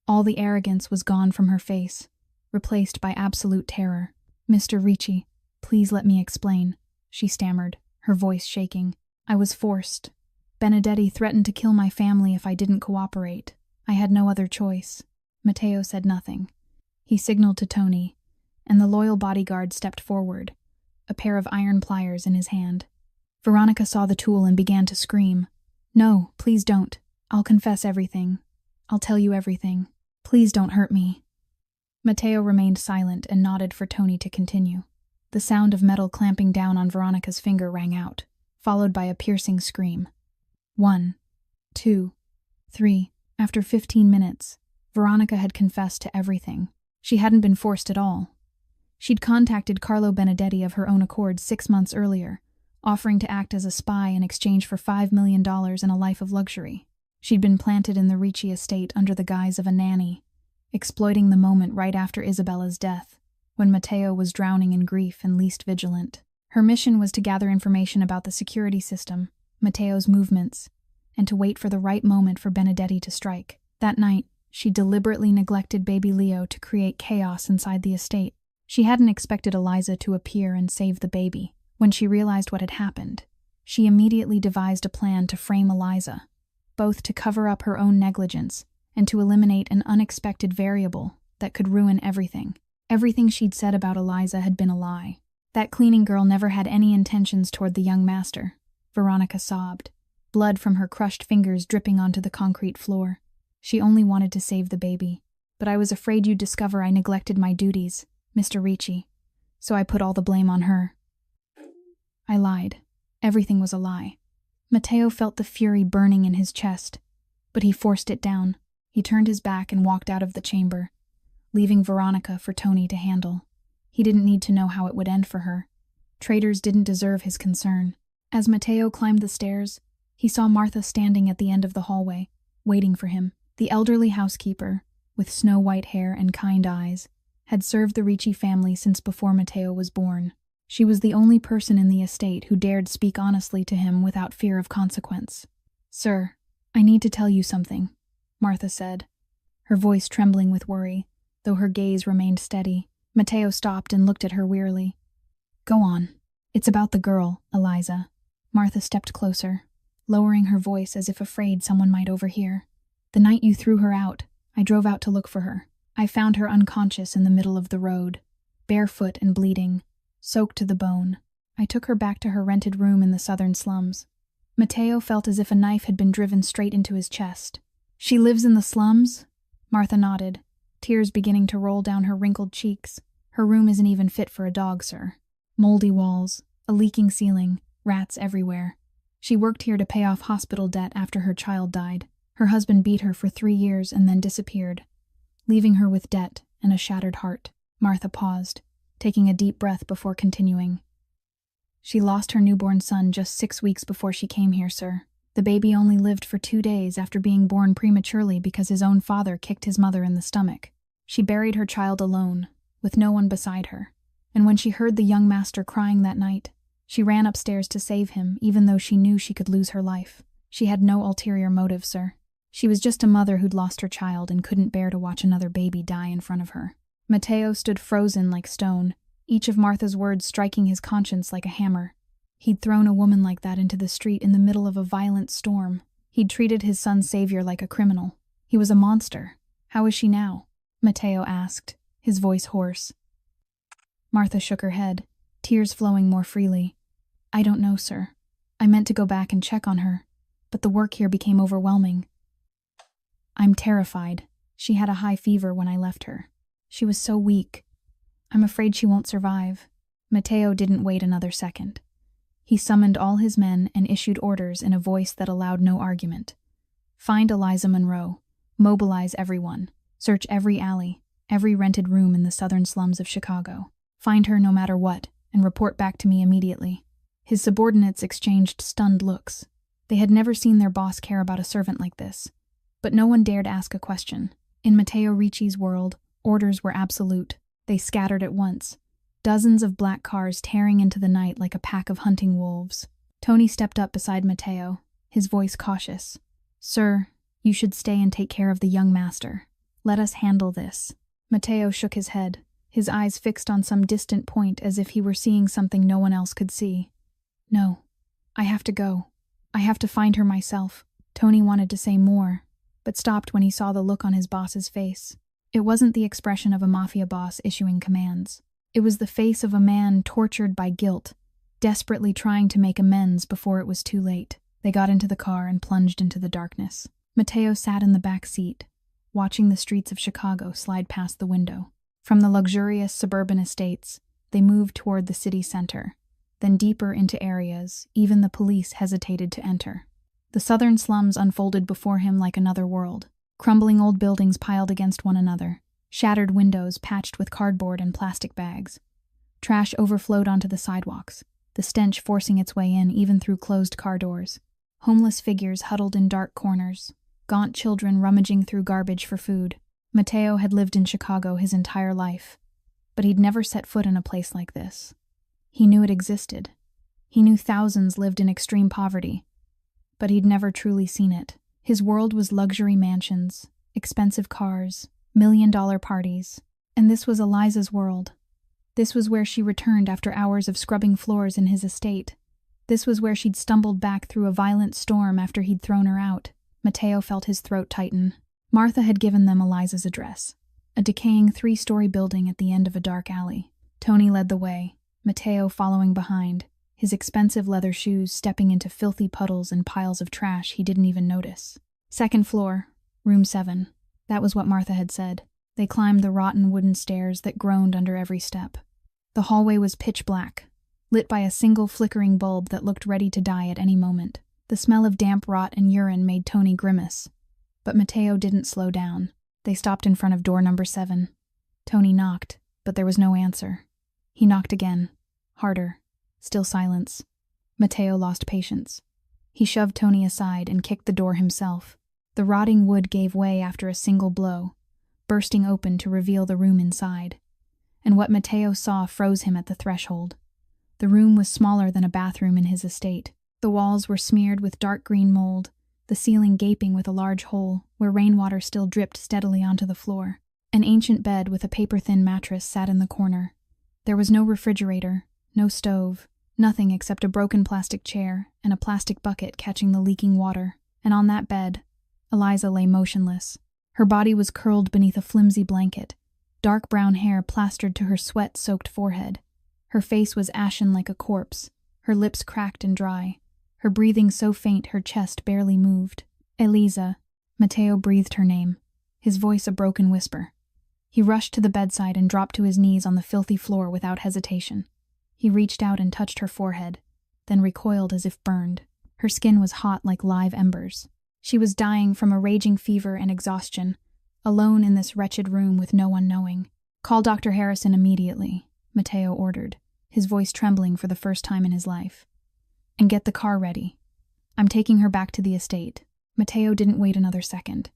All the arrogance was gone from her face, replaced by absolute terror. "Mr. Ricci, please let me explain," she stammered, her voice shaking. "I was forced. Benedetti threatened to kill my family if I didn't cooperate. I had no other choice." Matteo said nothing. He signaled to Tony, and the loyal bodyguard stepped forward, a pair of iron pliers in his hand. Veronica saw the tool and began to scream. "No, please don't. I'll confess everything. I'll tell you everything. Please don't hurt me." Matteo remained silent and nodded for Tony to continue. The sound of metal clamping down on Veronica's finger rang out, followed by a piercing scream. 1, 2, 3. After 15 minutes, Veronica had confessed to everything. She hadn't been forced at all. She'd contacted Carlo Benedetti of her own accord 6 months earlier, offering to act as a spy in exchange for $5 million and a life of luxury. She'd been planted in the Ricci estate under the guise of a nanny, exploiting the moment right after Isabella's death, when Matteo was drowning in grief and least vigilant. Her mission was to gather information about the security system, Matteo's movements, and to wait for the right moment for Benedetti to strike. That night, she deliberately neglected baby Leo to create chaos inside the estate. She hadn't expected Eliza to appear and save the baby. When she realized what had happened, she immediately devised a plan to frame Eliza, both to cover up her own negligence and to eliminate an unexpected variable that could ruin everything. Everything she'd said about Eliza had been a lie. That cleaning girl never had any intentions toward the young master. Veronica sobbed, blood from her crushed fingers dripping onto the concrete floor. She only wanted to save the baby. But I was afraid you'd discover I neglected my duties, Mr. Ricci. So I put all the blame on her. I lied. Everything was a lie. Matteo felt the fury burning in his chest, but he forced it down. He turned his back and walked out of the chamber, leaving Veronica for Tony to handle. He didn't need to know how it would end for her. Traitors didn't deserve his concern. As Matteo climbed the stairs, he saw Martha standing at the end of the hallway, waiting for him. The elderly housekeeper, with snow-white hair and kind eyes, had served the Ricci family since before Matteo was born. She was the only person in the estate who dared speak honestly to him without fear of consequence. "Sir, I need to tell you something," Martha said, her voice trembling with worry, though her gaze remained steady. Matteo stopped and looked at her wearily. "Go on. It's about the girl, Eliza." Martha stepped closer, lowering her voice as if afraid someone might overhear. "The night you threw her out, I drove out to look for her. I found her unconscious in the middle of the road, barefoot and bleeding, soaked to the bone. I took her back to her rented room in the southern slums." Matteo felt as if a knife had been driven straight into his chest. "She lives in the slums?" Martha nodded, tears beginning to roll down her wrinkled cheeks. "Her room isn't even fit for a dog, sir. Moldy walls, a leaking ceiling, rats everywhere. She worked here to pay off hospital debt after her child died. Her husband beat her for 3 years and then disappeared, leaving her with debt and a shattered heart." Martha paused, taking a deep breath before continuing. "She lost her newborn son just 6 weeks before she came here, sir. The baby only lived for 2 days after being born prematurely because his own father kicked his mother in the stomach. She buried her child alone, with no one beside her, and when she heard the young master crying that night, she ran upstairs to save him, even though she knew she could lose her life. She had no ulterior motive, sir. She was just a mother who'd lost her child and couldn't bear to watch another baby die in front of her." Matteo stood frozen like stone, each of Martha's words striking his conscience like a hammer. He'd thrown a woman like that into the street in the middle of a violent storm. He'd treated his son's savior like a criminal. He was a monster. "How is she now?" Matteo asked, his voice hoarse. Martha shook her head, tears flowing more freely. "I don't know, sir. I meant to go back and check on her, but the work here became overwhelming. I'm terrified. She had a high fever when I left her. She was so weak. I'm afraid she won't survive." Matteo didn't wait another second. He summoned all his men and issued orders in a voice that allowed no argument. "Find Eliza Monroe. Mobilize everyone. Search every alley, every rented room in the southern slums of Chicago. Find her no matter what, and report back to me immediately." His subordinates exchanged stunned looks. They had never seen their boss care about a servant like this. But no one dared ask a question. In Matteo Ricci's world, orders were absolute. They scattered at once, dozens of black cars tearing into the night like a pack of hunting wolves. Tony stepped up beside Matteo, his voice cautious. "Sir, you should stay and take care of the young master. Let us handle this." Matteo shook his head, his eyes fixed on some distant point as if he were seeing something no one else could see. "No, I have to go. I have to find her myself." Tony wanted to say more, but stopped when he saw the look on his boss's face. It wasn't the expression of a mafia boss issuing commands. It was the face of a man tortured by guilt, desperately trying to make amends before it was too late. They got into the car and plunged into the darkness. Matteo sat in the back seat, watching the streets of Chicago slide past the window. From the luxurious suburban estates, they moved toward the city center, then deeper into areas even the police hesitated to enter. The southern slums unfolded before him like another world. Crumbling old buildings piled against one another, shattered windows patched with cardboard and plastic bags. Trash overflowed onto the sidewalks, the stench forcing its way in even through closed car doors. Homeless figures huddled in dark corners, gaunt children rummaging through garbage for food. Matteo had lived in Chicago his entire life, but he'd never set foot in a place like this. He knew it existed. He knew thousands lived in extreme poverty, but he'd never truly seen it. His world was luxury mansions, expensive cars, million-dollar parties, and this was Eliza's world. This was where she returned after hours of scrubbing floors in his estate. This was where she'd stumbled back through a violent storm after he'd thrown her out. Matteo felt his throat tighten. Martha had given them Eliza's address, a decaying 3-story building at the end of a dark alley. Tony led the way, Matteo following behind, his expensive leather shoes stepping into filthy puddles and piles of trash he didn't even notice. Second floor, room 7. That was what Martha had said. They climbed the rotten wooden stairs that groaned under every step. The hallway was pitch black, lit by a single flickering bulb that looked ready to die at any moment. The smell of damp rot and urine made Tony grimace. But Matteo didn't slow down. They stopped in front of door number 7. Tony knocked, but there was no answer. He knocked again, harder. Still silence. Matteo lost patience. He shoved Tony aside and kicked the door himself. The rotting wood gave way after a single blow, bursting open to reveal the room inside. And what Matteo saw froze him at the threshold. The room was smaller than a bathroom in his estate. The walls were smeared with dark green mold, the ceiling gaping with a large hole where rainwater still dripped steadily onto the floor. An ancient bed with a paper-thin mattress sat in the corner. There was no refrigerator, no stove, nothing except a broken plastic chair and a plastic bucket catching the leaking water. And on that bed, Eliza lay motionless. Her body was curled beneath a flimsy blanket, dark brown hair plastered to her sweat-soaked forehead. Her face was ashen like a corpse, her lips cracked and dry, her breathing so faint her chest barely moved. Eliza. Matteo breathed her name, his voice a broken whisper. He rushed to the bedside and dropped to his knees on the filthy floor without hesitation. He reached out and touched her forehead, then recoiled as if burned. Her skin was hot like live embers. She was dying from a raging fever and exhaustion, alone in this wretched room with no one knowing. "Call Dr. Harrison immediately," Matteo ordered, his voice trembling for the first time in his life. "And get the car ready. I'm taking her back to the estate." Matteo didn't wait another second.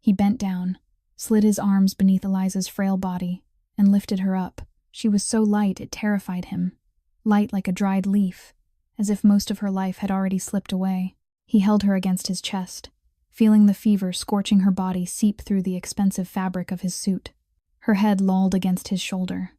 He bent down, slid his arms beneath Eliza's frail body, and lifted her up. She was so light it terrified him, light like a dried leaf, as if most of her life had already slipped away. He held her against his chest, feeling the fever scorching her body seep through the expensive fabric of his suit. Her head lolled against his shoulder,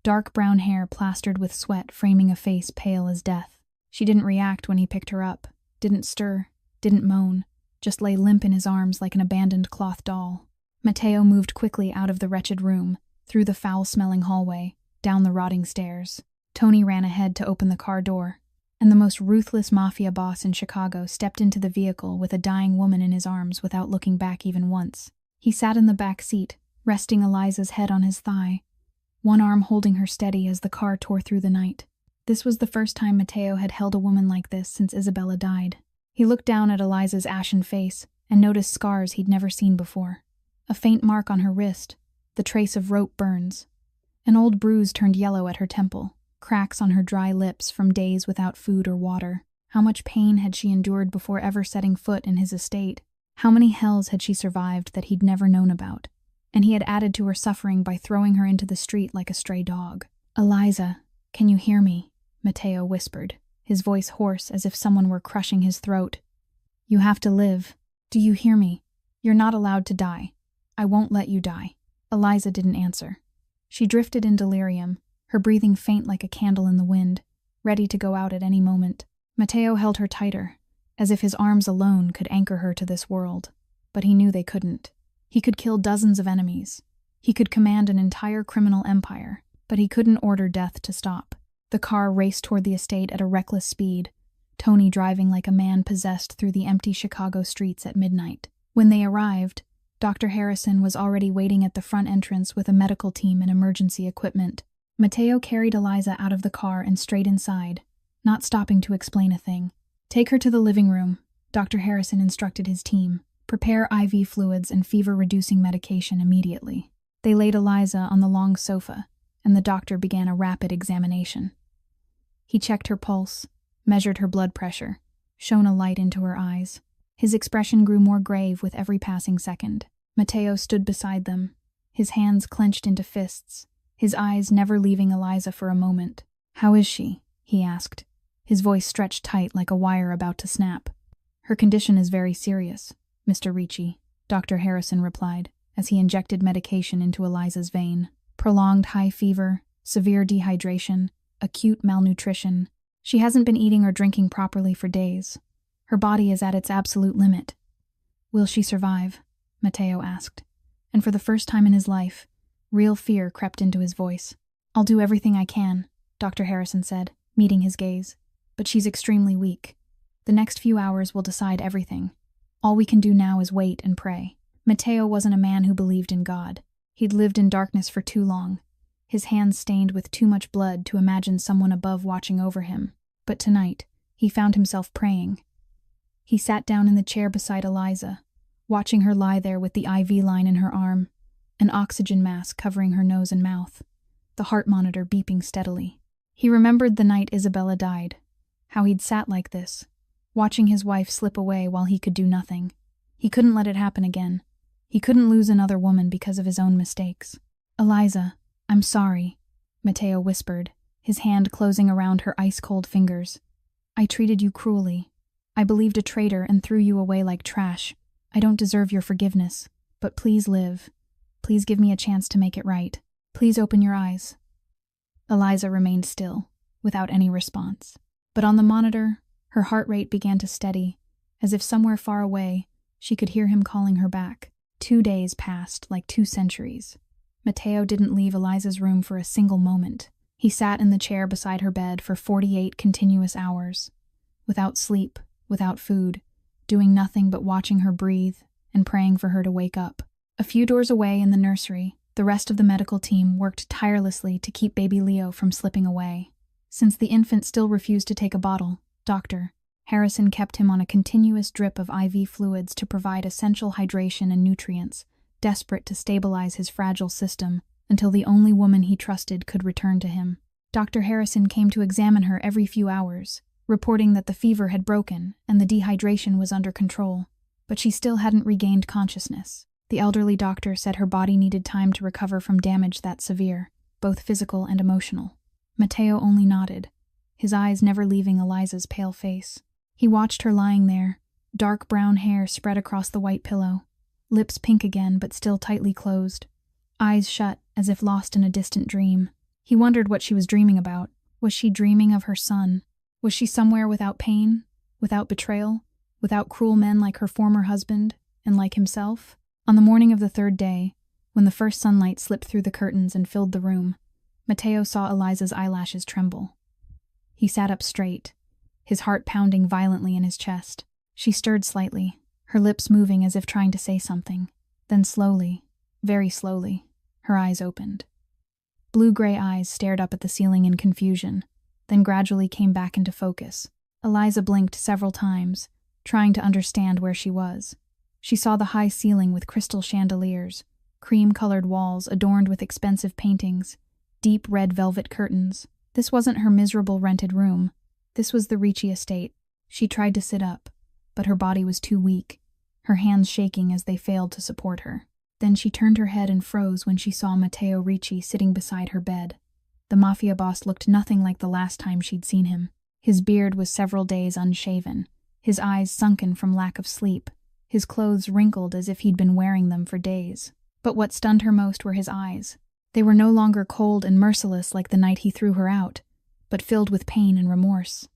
dark brown hair plastered with sweat framing a face pale as death. She didn't react when he picked her up, didn't stir, didn't moan, just lay limp in his arms like an abandoned cloth doll. Matteo moved quickly out of the wretched room, through the foul-smelling hallway, down the rotting stairs. Tony ran ahead to open the car door, and the most ruthless mafia boss in Chicago stepped into the vehicle with a dying woman in his arms without looking back even once. He sat in the back seat, resting Eliza's head on his thigh, one arm holding her steady as the car tore through the night. This was the first time Matteo had held a woman like this since Isabella died. He looked down at Eliza's ashen face and noticed scars he'd never seen before. A faint mark on her wrist, the trace of rope burns. An old bruise turned yellow at her temple, cracks on her dry lips from days without food or water. How much pain had she endured before ever setting foot in his estate? How many hells had she survived that he'd never known about? And he had added to her suffering by throwing her into the street like a stray dog. "Eliza, can you hear me?" Matteo whispered, his voice hoarse as if someone were crushing his throat. "You have to live. Do you hear me? You're not allowed to die. I won't let you die." Eliza didn't answer. She drifted in delirium, her breathing faint like a candle in the wind, ready to go out at any moment. Matteo held her tighter, as if his arms alone could anchor her to this world. But he knew they couldn't. He could kill dozens of enemies. He could command an entire criminal empire, but he couldn't order death to stop. The car raced toward the estate at a reckless speed, Tony driving like a man possessed through the empty Chicago streets at midnight. When they arrived, Dr. Harrison was already waiting at the front entrance with a medical team and emergency equipment. Matteo carried Eliza out of the car and straight inside, not stopping to explain a thing. "Take her to the living room," Dr. Harrison instructed his team. "Prepare IV fluids and fever-reducing medication immediately." They laid Eliza on the long sofa, and the doctor began a rapid examination. He checked her pulse, measured her blood pressure, shone a light into her eyes. His expression grew more grave with every passing second. Matteo stood beside them, his hands clenched into fists, his eyes never leaving Eliza for a moment. "How is she?" he asked, his voice stretched tight like a wire about to snap. "Her condition is very serious, Mr. Ricci," Dr. Harrison replied, as he injected medication into Eliza's vein. "Prolonged high fever, severe dehydration, acute malnutrition. She hasn't been eating or drinking properly for days. Her body is at its absolute limit." "Will she survive?" Matteo asked, and for the first time in his life, real fear crept into his voice. I'll do everything I can, Dr. Harrison said, meeting his gaze, but she's extremely weak. The next few hours will decide everything. All we can do now is wait and pray. Matteo wasn't a man who believed in God. He'd lived in darkness for too long, his hands stained with too much blood to imagine someone above watching over him. But tonight, he found himself praying. He sat down in the chair beside Eliza, watching her lie there with the IV line in her arm, an oxygen mask covering her nose and mouth, the heart monitor beeping steadily. He remembered the night Isabella died, how he'd sat like this, watching his wife slip away while he could do nothing. He couldn't let it happen again. He couldn't lose another woman because of his own mistakes. Eliza, I'm sorry, Matteo whispered, his hand closing around her ice-cold fingers. I treated you cruelly. I believed a traitor and threw you away like trash. I don't deserve your forgiveness, but please live. Please give me a chance to make it right. Please open your eyes. Eliza remained still, without any response. But on the monitor, her heart rate began to steady, as if somewhere far away, she could hear him calling her back. 2 days passed like 2 centuries. Matteo didn't leave Eliza's room for a single moment. He sat in the chair beside her bed for 48 continuous hours, without sleep, without food, doing nothing but watching her breathe and praying for her to wake up. A few doors away in the nursery, the rest of the medical team worked tirelessly to keep baby Leo from slipping away. Since the infant still refused to take a bottle, Dr. Harrison kept him on a continuous drip of IV fluids to provide essential hydration and nutrients, desperate to stabilize his fragile system until the only woman he trusted could return to him. Dr. Harrison came to examine her every few hours, reporting that the fever had broken and the dehydration was under control, but she still hadn't regained consciousness. The elderly doctor said her body needed time to recover from damage that severe, both physical and emotional. Matteo only nodded, his eyes never leaving Eliza's pale face. He watched her lying there, dark brown hair spread across the white pillow, lips pink again but still tightly closed, eyes shut as if lost in a distant dream. He wondered what she was dreaming about. Was she dreaming of her son? Was she somewhere without pain, without betrayal, without cruel men like her former husband and like himself? On the morning of the 3rd day, when the first sunlight slipped through the curtains and filled the room, Matteo saw Eliza's eyelashes tremble. He sat up straight, his heart pounding violently in his chest. She stirred slightly, her lips moving as if trying to say something. Then slowly, very slowly, her eyes opened. Blue-gray eyes stared up at the ceiling in confusion, then gradually came back into focus. Eliza blinked several times, trying to understand where she was. She saw the high ceiling with crystal chandeliers, cream-colored walls adorned with expensive paintings, deep red velvet curtains. This wasn't her miserable rented room. This was the Ricci estate. She tried to sit up, but her body was too weak, her hands shaking as they failed to support her. Then she turned her head and froze when she saw Matteo Ricci sitting beside her bed. The Mafia boss looked nothing like the last time she'd seen him. His beard was several days unshaven, his eyes sunken from lack of sleep, his clothes wrinkled as if he'd been wearing them for days. But what stunned her most were his eyes. They were no longer cold and merciless like the night he threw her out, but filled with pain and remorse.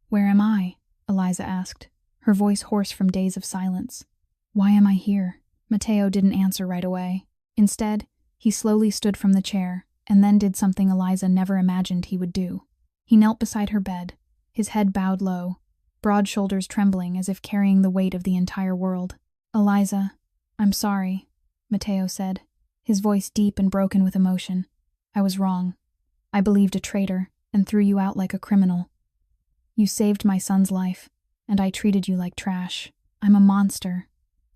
"Where am I?" Eliza asked, her voice hoarse from days of silence. "Why am I here?" Matteo didn't answer right away. Instead, he slowly stood from the chair, and then did something Eliza never imagined he would do. He knelt beside her bed, his head bowed low, broad shoulders trembling as if carrying the weight of the entire world. "Eliza, I'm sorry," Matteo said, his voice deep and broken with emotion. "I was wrong. I believed a traitor and threw you out like a criminal. You saved my son's life, and I treated you like trash. I'm a monster.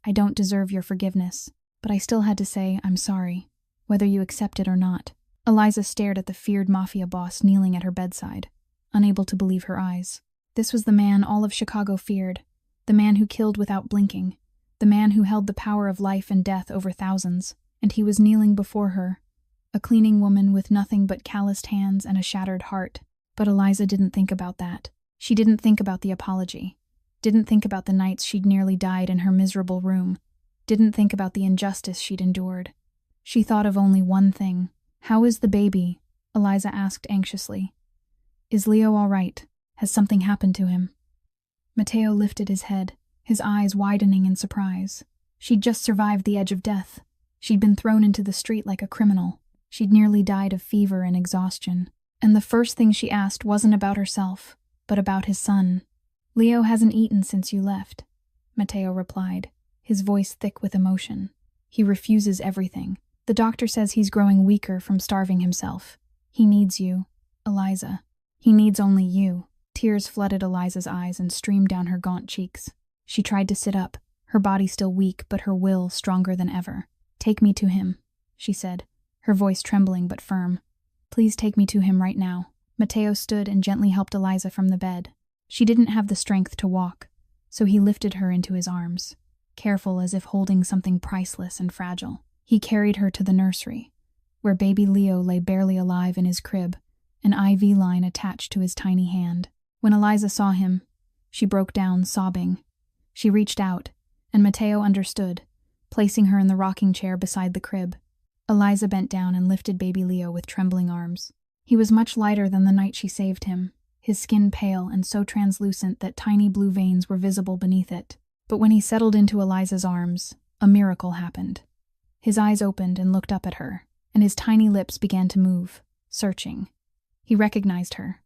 I don't deserve your forgiveness, but I still had to say I'm sorry, whether you accept it or not." Eliza stared at the feared Mafia boss kneeling at her bedside, unable to believe her eyes. This was the man all of Chicago feared, the man who killed without blinking, the man who held the power of life and death over thousands, and he was kneeling before her, a cleaning woman with nothing but calloused hands and a shattered heart. But Eliza didn't think about that. She didn't think about the apology, didn't think about the nights she'd nearly died in her miserable room, didn't think about the injustice she'd endured. She thought of only one thing. "How is the baby?" Eliza asked anxiously. "Is Leo all right? Has something happened to him?" Matteo lifted his head, his eyes widening in surprise. She'd just survived the edge of death. She'd been thrown into the street like a criminal. She'd nearly died of fever and exhaustion. And the first thing she asked wasn't about herself, but about his son. "Leo hasn't eaten since you left," Matteo replied, his voice thick with emotion. "He refuses everything. The doctor says he's growing weaker from starving himself. He needs you, Eliza. He needs only you." Tears flooded Eliza's eyes and streamed down her gaunt cheeks. She tried to sit up, her body still weak but her will stronger than ever. "Take me to him," she said, her voice trembling but firm. "Please take me to him right now." Matteo stood and gently helped Eliza from the bed. She didn't have the strength to walk, so he lifted her into his arms, careful as if holding something priceless and fragile. He carried her to the nursery, where baby Leo lay barely alive in his crib, an IV line attached to his tiny hand. When Eliza saw him, she broke down, sobbing. She reached out, and Matteo understood, placing her in the rocking chair beside the crib. Eliza bent down and lifted baby Leo with trembling arms. He was much lighter than the night she saved him, his skin pale and so translucent that tiny blue veins were visible beneath it. But when he settled into Eliza's arms, a miracle happened. His eyes opened and looked up at her, and his tiny lips began to move, searching. He recognized her.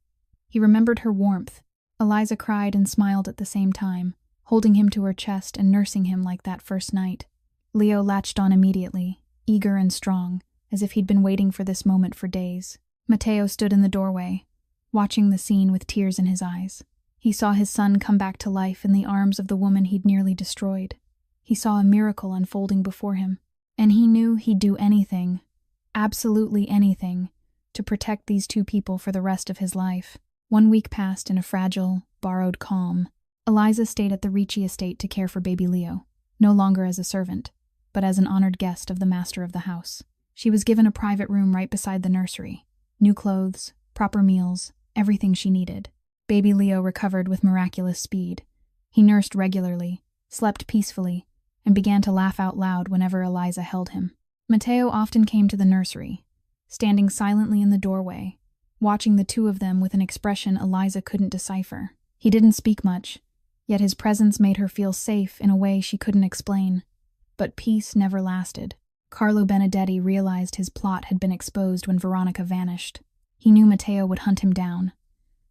He remembered her warmth. Eliza cried and smiled at the same time, holding him to her chest and nursing him like that first night. Leo latched on immediately, eager and strong, as if he'd been waiting for this moment for days. Matteo stood in the doorway, watching the scene with tears in his eyes. He saw his son come back to life in the arms of the woman he'd nearly destroyed. He saw a miracle unfolding before him, and he knew he'd do anything, absolutely anything, to protect these two people for the rest of his life. 1 week passed in a fragile, borrowed calm. Eliza stayed at the Ricci estate to care for baby Leo, no longer as a servant, but as an honored guest of the master of the house. She was given a private room right beside the nursery. New clothes, proper meals, everything she needed. Baby Leo recovered with miraculous speed. He nursed regularly, slept peacefully, and began to laugh out loud whenever Eliza held him. Matteo often came to the nursery, standing silently in the doorway, watching the two of them with an expression Eliza couldn't decipher. He didn't speak much, yet his presence made her feel safe in a way she couldn't explain. But peace never lasted. Carlo Benedetti realized his plot had been exposed when Veronica vanished. He knew Matteo would hunt him down,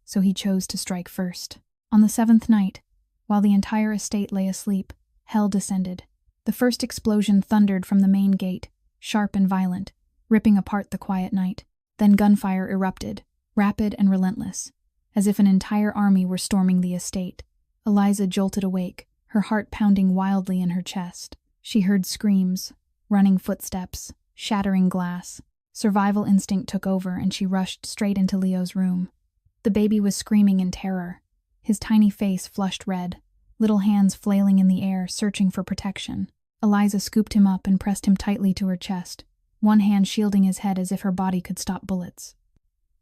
so he chose to strike first. On the 7th night, while the entire estate lay asleep, hell descended. The first explosion thundered from the main gate, sharp and violent, ripping apart the quiet night. Then gunfire erupted, rapid and relentless, as if an entire army were storming the estate. Eliza jolted awake, her heart pounding wildly in her chest. She heard screams, running footsteps, shattering glass. Survival instinct took over and she rushed straight into Leo's room. The baby was screaming in terror, his tiny face flushed red, little hands flailing in the air, searching for protection. Eliza scooped him up and pressed him tightly to her chest, one hand shielding his head as if her body could stop bullets.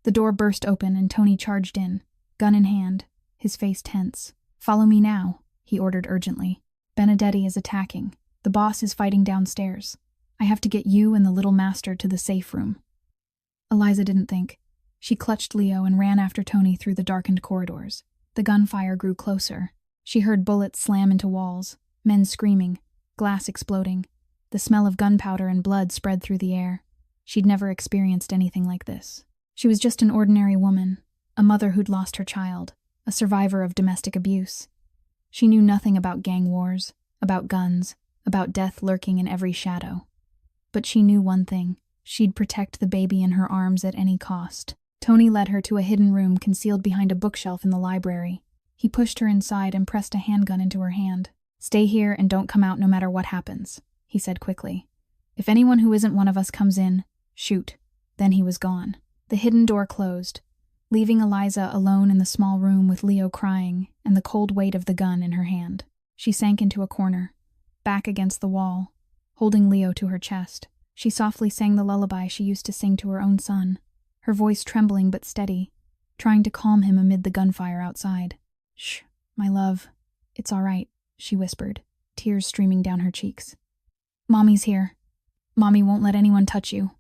The door burst open and Tony charged in, gun in hand, his face tense. "Follow me now," he ordered urgently. "Benedetti is attacking. The boss is fighting downstairs. I have to get you and the little master to the safe room." Eliza didn't think. She clutched Leo and ran after Tony through the darkened corridors. The gunfire grew closer. She heard bullets slam into walls, men screaming, glass exploding. The smell of gunpowder and blood spread through the air. She'd never experienced anything like this. She was just an ordinary woman, a mother who'd lost her child, a survivor of domestic abuse. She knew nothing about gang wars, about guns, about death lurking in every shadow. But she knew one thing: she'd protect the baby in her arms at any cost. Tony led her to a hidden room concealed behind a bookshelf in the library. He pushed her inside and pressed a handgun into her hand. "Stay here and don't come out no matter what happens," he said quickly. "If anyone who isn't one of us comes in, shoot." Then he was gone. The hidden door closed, leaving Eliza alone in the small room with Leo crying and the cold weight of the gun in her hand. She sank into a corner, back against the wall, holding Leo to her chest. She softly sang the lullaby she used to sing to her own son, her voice trembling but steady, trying to calm him amid the gunfire outside. "Shh, my love. It's all right," she whispered, tears streaming down her cheeks. "Mommy's here. Mommy won't let anyone touch you.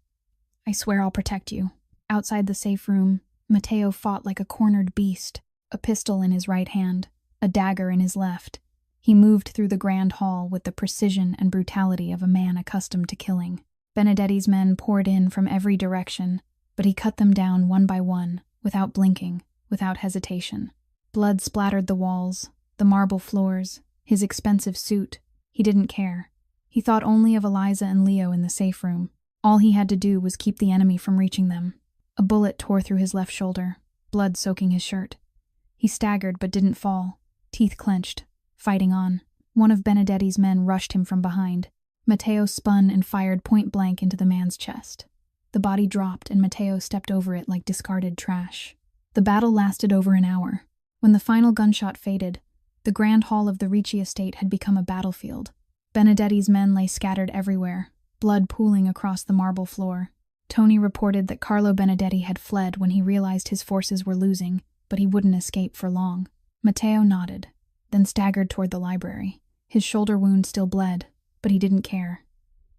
I swear I'll protect you." Outside the safe room, Matteo fought like a cornered beast, a pistol in his right hand, a dagger in his left. He moved through the grand hall with the precision and brutality of a man accustomed to killing. Benedetti's men poured in from every direction, but he cut them down one by one, without blinking, without hesitation. Blood splattered the walls, the marble floors, his expensive suit. He didn't care. He thought only of Eliza and Leo in the safe room. All he had to do was keep the enemy from reaching them. A bullet tore through his left shoulder, blood soaking his shirt. He staggered but didn't fall, teeth clenched, fighting on. One of Benedetti's men rushed him from behind. Matteo spun and fired point blank into the man's chest. The body dropped and Matteo stepped over it like discarded trash. The battle lasted over an hour. When the final gunshot faded, the grand hall of the Ricci estate had become a battlefield. Benedetti's men lay scattered everywhere, blood pooling across the marble floor. Tony reported that Carlo Benedetti had fled when he realized his forces were losing, but he wouldn't escape for long. Matteo nodded, then staggered toward the library. His shoulder wound still bled, but he didn't care.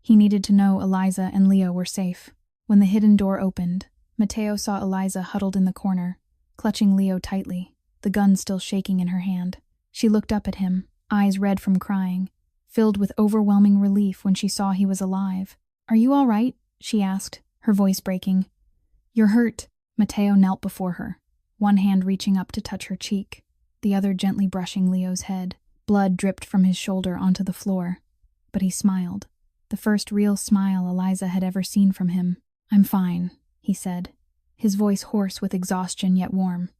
He needed to know Eliza and Leo were safe. When the hidden door opened, Matteo saw Eliza huddled in the corner, clutching Leo tightly, the gun still shaking in her hand. She looked up at him, eyes red from crying, filled with overwhelming relief when she saw he was alive. "Are you all right?" she asked, her voice breaking. "You're hurt." Matteo knelt before her, one hand reaching up to touch her cheek, the other gently brushing Leo's head. Blood dripped from his shoulder onto the floor, but he smiled, the first real smile Eliza had ever seen from him. "I'm fine," he said, his voice hoarse with exhaustion yet warm.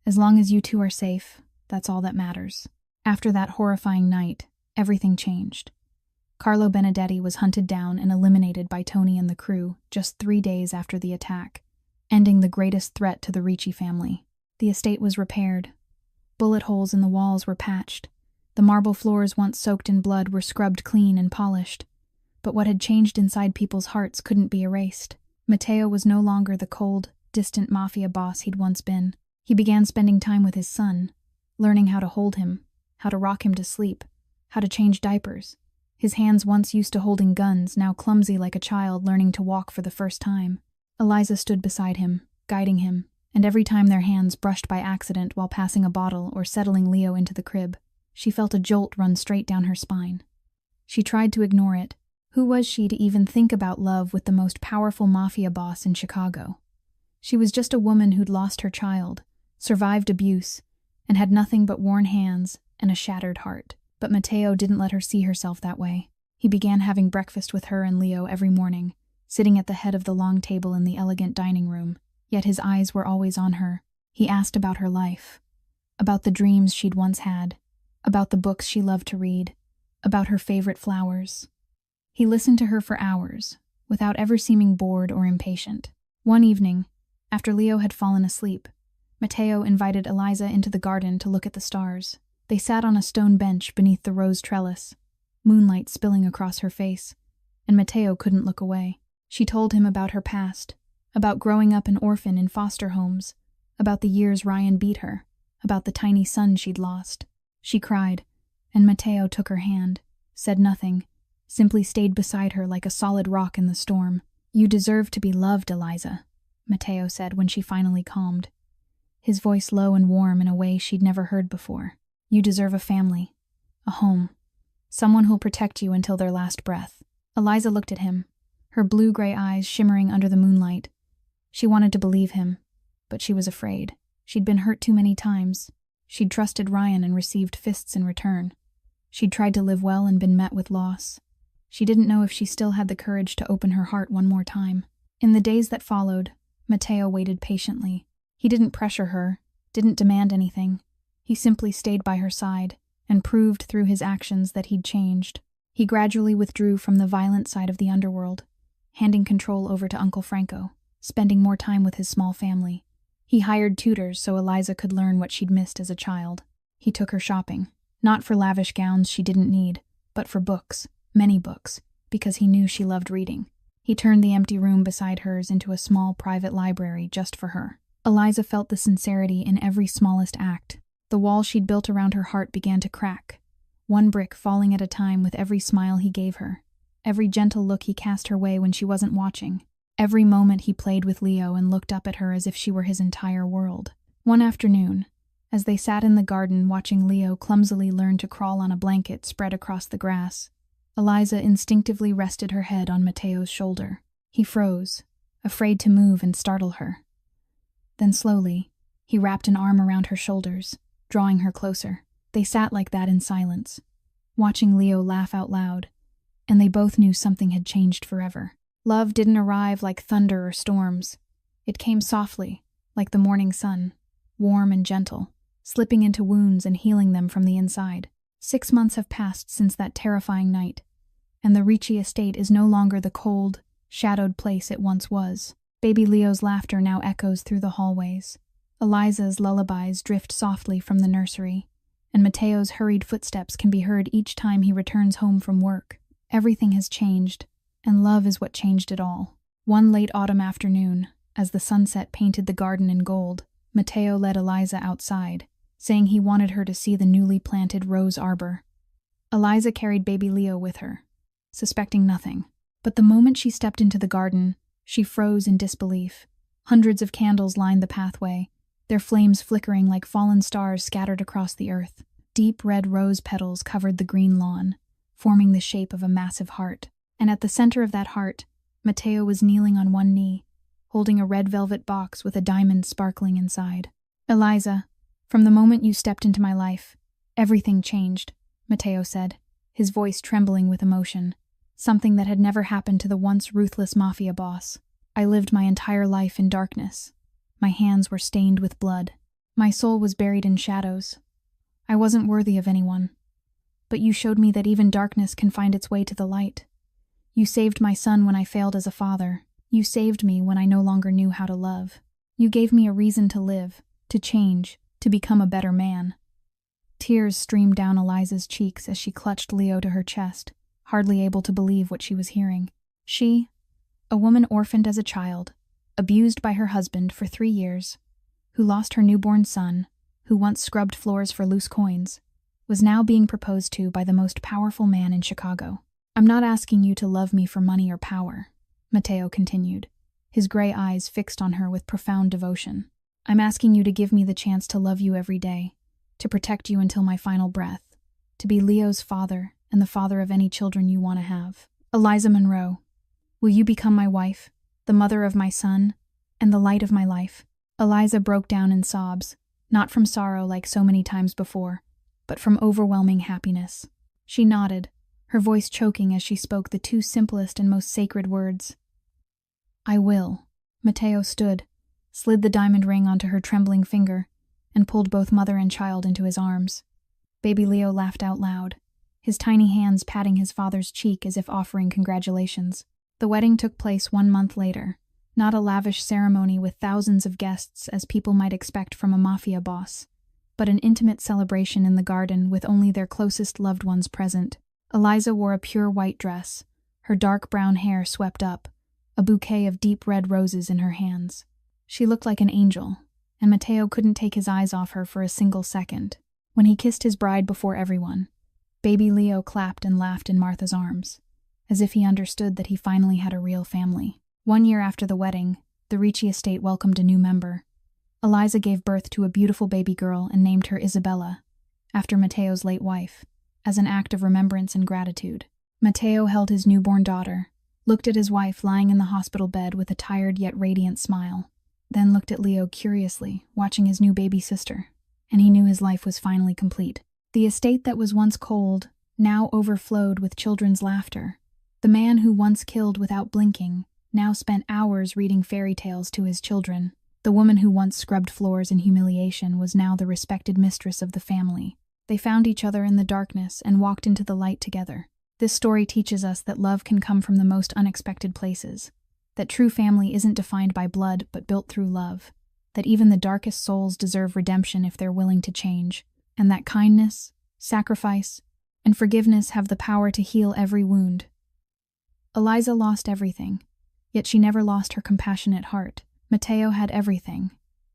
"As long as you two are safe, that's all that matters." After that horrifying night, everything changed. Carlo Benedetti was hunted down and eliminated by Tony and the crew just 3 days after the attack, ending the greatest threat to the Ricci family. The estate was repaired. Bullet holes in the walls were patched. The marble floors once soaked in blood were scrubbed clean and polished. But what had changed inside people's hearts couldn't be erased. Matteo was no longer the cold, distant Mafia boss he'd once been. He began spending time with his son, learning how to hold him, how to rock him to sleep, how to change diapers. His hands, once used to holding guns, now clumsy like a child learning to walk for the first time. Eliza stood beside him, guiding him, and every time their hands brushed by accident while passing a bottle or settling Leo into the crib, she felt a jolt run straight down her spine. She tried to ignore it. Who was she to even think about love with the most powerful Mafia boss in Chicago? She was just a woman who'd lost her child, survived abuse, and had nothing but worn hands and a shattered heart. But Matteo didn't let her see herself that way. He began having breakfast with her and Leo every morning, sitting at the head of the long table in the elegant dining room, yet his eyes were always on her. He asked about her life, about the dreams she'd once had, about the books she loved to read, about her favorite flowers. He listened to her for hours, without ever seeming bored or impatient. One evening, after Leo had fallen asleep, Matteo invited Eliza into the garden to look at the stars. They sat on a stone bench beneath the rose trellis, moonlight spilling across her face, and Matteo couldn't look away. She told him about her past, about growing up an orphan in foster homes, about the years Ryan beat her, about the tiny son she'd lost. She cried, and Matteo took her hand, said nothing, simply stayed beside her like a solid rock in the storm. "You deserve to be loved, Eliza," Matteo said when she finally calmed, his voice low and warm in a way she'd never heard before. "You deserve a family, a home, someone who'll protect you until their last breath." Eliza looked at him, her blue-gray eyes shimmering under the moonlight. She wanted to believe him, but she was afraid. She'd been hurt too many times. She'd trusted Ryan and received fists in return. She'd tried to live well and been met with loss. She didn't know if she still had the courage to open her heart one more time. In the days that followed, Matteo waited patiently. He didn't pressure her, didn't demand anything. He simply stayed by her side and proved through his actions that he'd changed. He gradually withdrew from the violent side of the underworld, handing control over to Uncle Franco, spending more time with his small family. He hired tutors so Eliza could learn what she'd missed as a child. He took her shopping, not for lavish gowns she didn't need, but for books, many books, because he knew she loved reading. He turned the empty room beside hers into a small private library just for her. Eliza felt the sincerity in every smallest act. The wall she'd built around her heart began to crack, one brick falling at a time with every smile he gave her, every gentle look he cast her way when she wasn't watching, every moment he played with Leo and looked up at her as if she were his entire world. One afternoon, As they sat in the garden watching Leo clumsily learn to crawl on a blanket spread across the grass, Eliza instinctively rested her head on Mateo's shoulder. He froze, afraid to move and startle her. Then slowly, he wrapped an arm around her shoulders, drawing her closer. They sat like that in silence, watching Leo laugh out loud, and they both knew something had changed forever. Love didn't arrive like thunder or storms. It came softly, like the morning sun, warm and gentle, slipping into wounds and healing them from the inside. 6 months have passed since that terrifying night, and the Ricci estate is no longer the cold, shadowed place it once was. Baby Leo's laughter now echoes through the hallways. Eliza's lullabies drift softly from the nursery, and Mateo's hurried footsteps can be heard each time he returns home from work. Everything has changed, and love is what changed it all. One late autumn afternoon, as the sunset painted the garden in gold, Mateo led Eliza outside, saying he wanted her to see the newly planted rose arbor. Eliza carried baby Leo with her, suspecting nothing. But the moment she stepped into the garden, she froze in disbelief. Hundreds of candles lined the pathway, their flames flickering like fallen stars scattered across the earth. Deep red rose petals covered the green lawn, forming the shape of a massive heart. And at the center of that heart, Mateo was kneeling on one knee, holding a red velvet box with a diamond sparkling inside. Eliza, from the moment you stepped into my life, everything changed, Mateo said, his voice trembling with emotion. Something that had never happened to the once ruthless Mafia boss. I lived my entire life in darkness. My hands were stained with blood. My soul was buried in shadows. I wasn't worthy of anyone. But you showed me that even darkness can find its way to the light. You saved my son when I failed as a father. You saved me when I no longer knew how to love. You gave me a reason to live, to change, to become a better man. Tears streamed down Eliza's cheeks as she clutched Leo to her chest, hardly able to believe what she was hearing. She, a woman orphaned as a child, abused by her husband for 3 years, who lost her newborn son, who once scrubbed floors for loose coins, was now being proposed to by the most powerful man in Chicago. I'm not asking you to love me for money or power, Mateo continued, his gray eyes fixed on her with profound devotion. I'm asking you to give me the chance to love you every day, to protect you until my final breath, to be Leo's father and the father of any children you want to have. Eliza Monroe, will you become my wife, the mother of my son, and the light of my life? Eliza broke down in sobs, not from sorrow like so many times before, but from overwhelming happiness. She nodded, her voice choking as she spoke the 2 simplest and most sacred words. I will. Mateo stood, slid the diamond ring onto her trembling finger, and pulled both mother and child into his arms. Baby Leo laughed out loud, his tiny hands patting his father's cheek as if offering congratulations. The wedding took place 1 month later, not a lavish ceremony with thousands of guests as people might expect from a Mafia boss, but an intimate celebration in the garden with only their closest loved ones present. Eliza wore a pure white dress, her dark brown hair swept up, a bouquet of deep red roses in her hands. She looked like an angel, and Mateo couldn't take his eyes off her for a single second. When he kissed his bride before everyone, baby Leo clapped and laughed in Martha's arms, as if he understood that he finally had a real family. 1 year after the wedding, the Ricci estate welcomed a new member. Eliza gave birth to a beautiful baby girl and named her Isabella, after Mateo's late wife, as an act of remembrance and gratitude. Mateo held his newborn daughter, looked at his wife lying in the hospital bed with a tired yet radiant smile, then looked at Leo curiously, watching his new baby sister, and he knew his life was finally complete. The estate that was once cold now overflowed with children's laughter. The man who once killed without blinking now spent hours reading fairy tales to his children. The woman who once scrubbed floors in humiliation was now the respected mistress of the family. They found each other in the darkness and walked into the light together. This story teaches us that love can come from the most unexpected places, that true family isn't defined by blood but built through love, that even the darkest souls deserve redemption if they're willing to change, and that kindness, sacrifice, and forgiveness have the power to heal every wound. Eliza lost everything, yet she never lost her compassionate heart. Mateo had everything,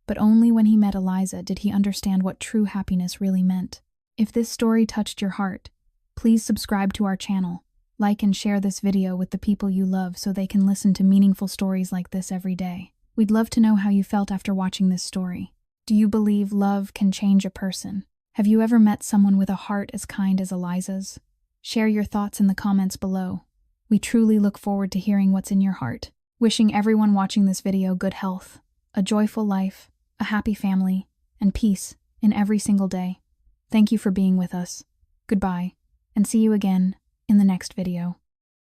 but only when he met Eliza did he understand what true happiness really meant. If this story touched your heart, please subscribe to our channel, like and share this video with the people you love so they can listen to meaningful stories like this every day. We'd love to know how you felt after watching this story. Do you believe love can change a person? Have you ever met someone with a heart as kind as Eliza's? Share your thoughts in the comments below. We truly look forward to hearing what's in your heart. Wishing everyone watching this video good health, a joyful life, a happy family, and peace in every single day. Thank you for being with us. Goodbye, and see you again in the next video.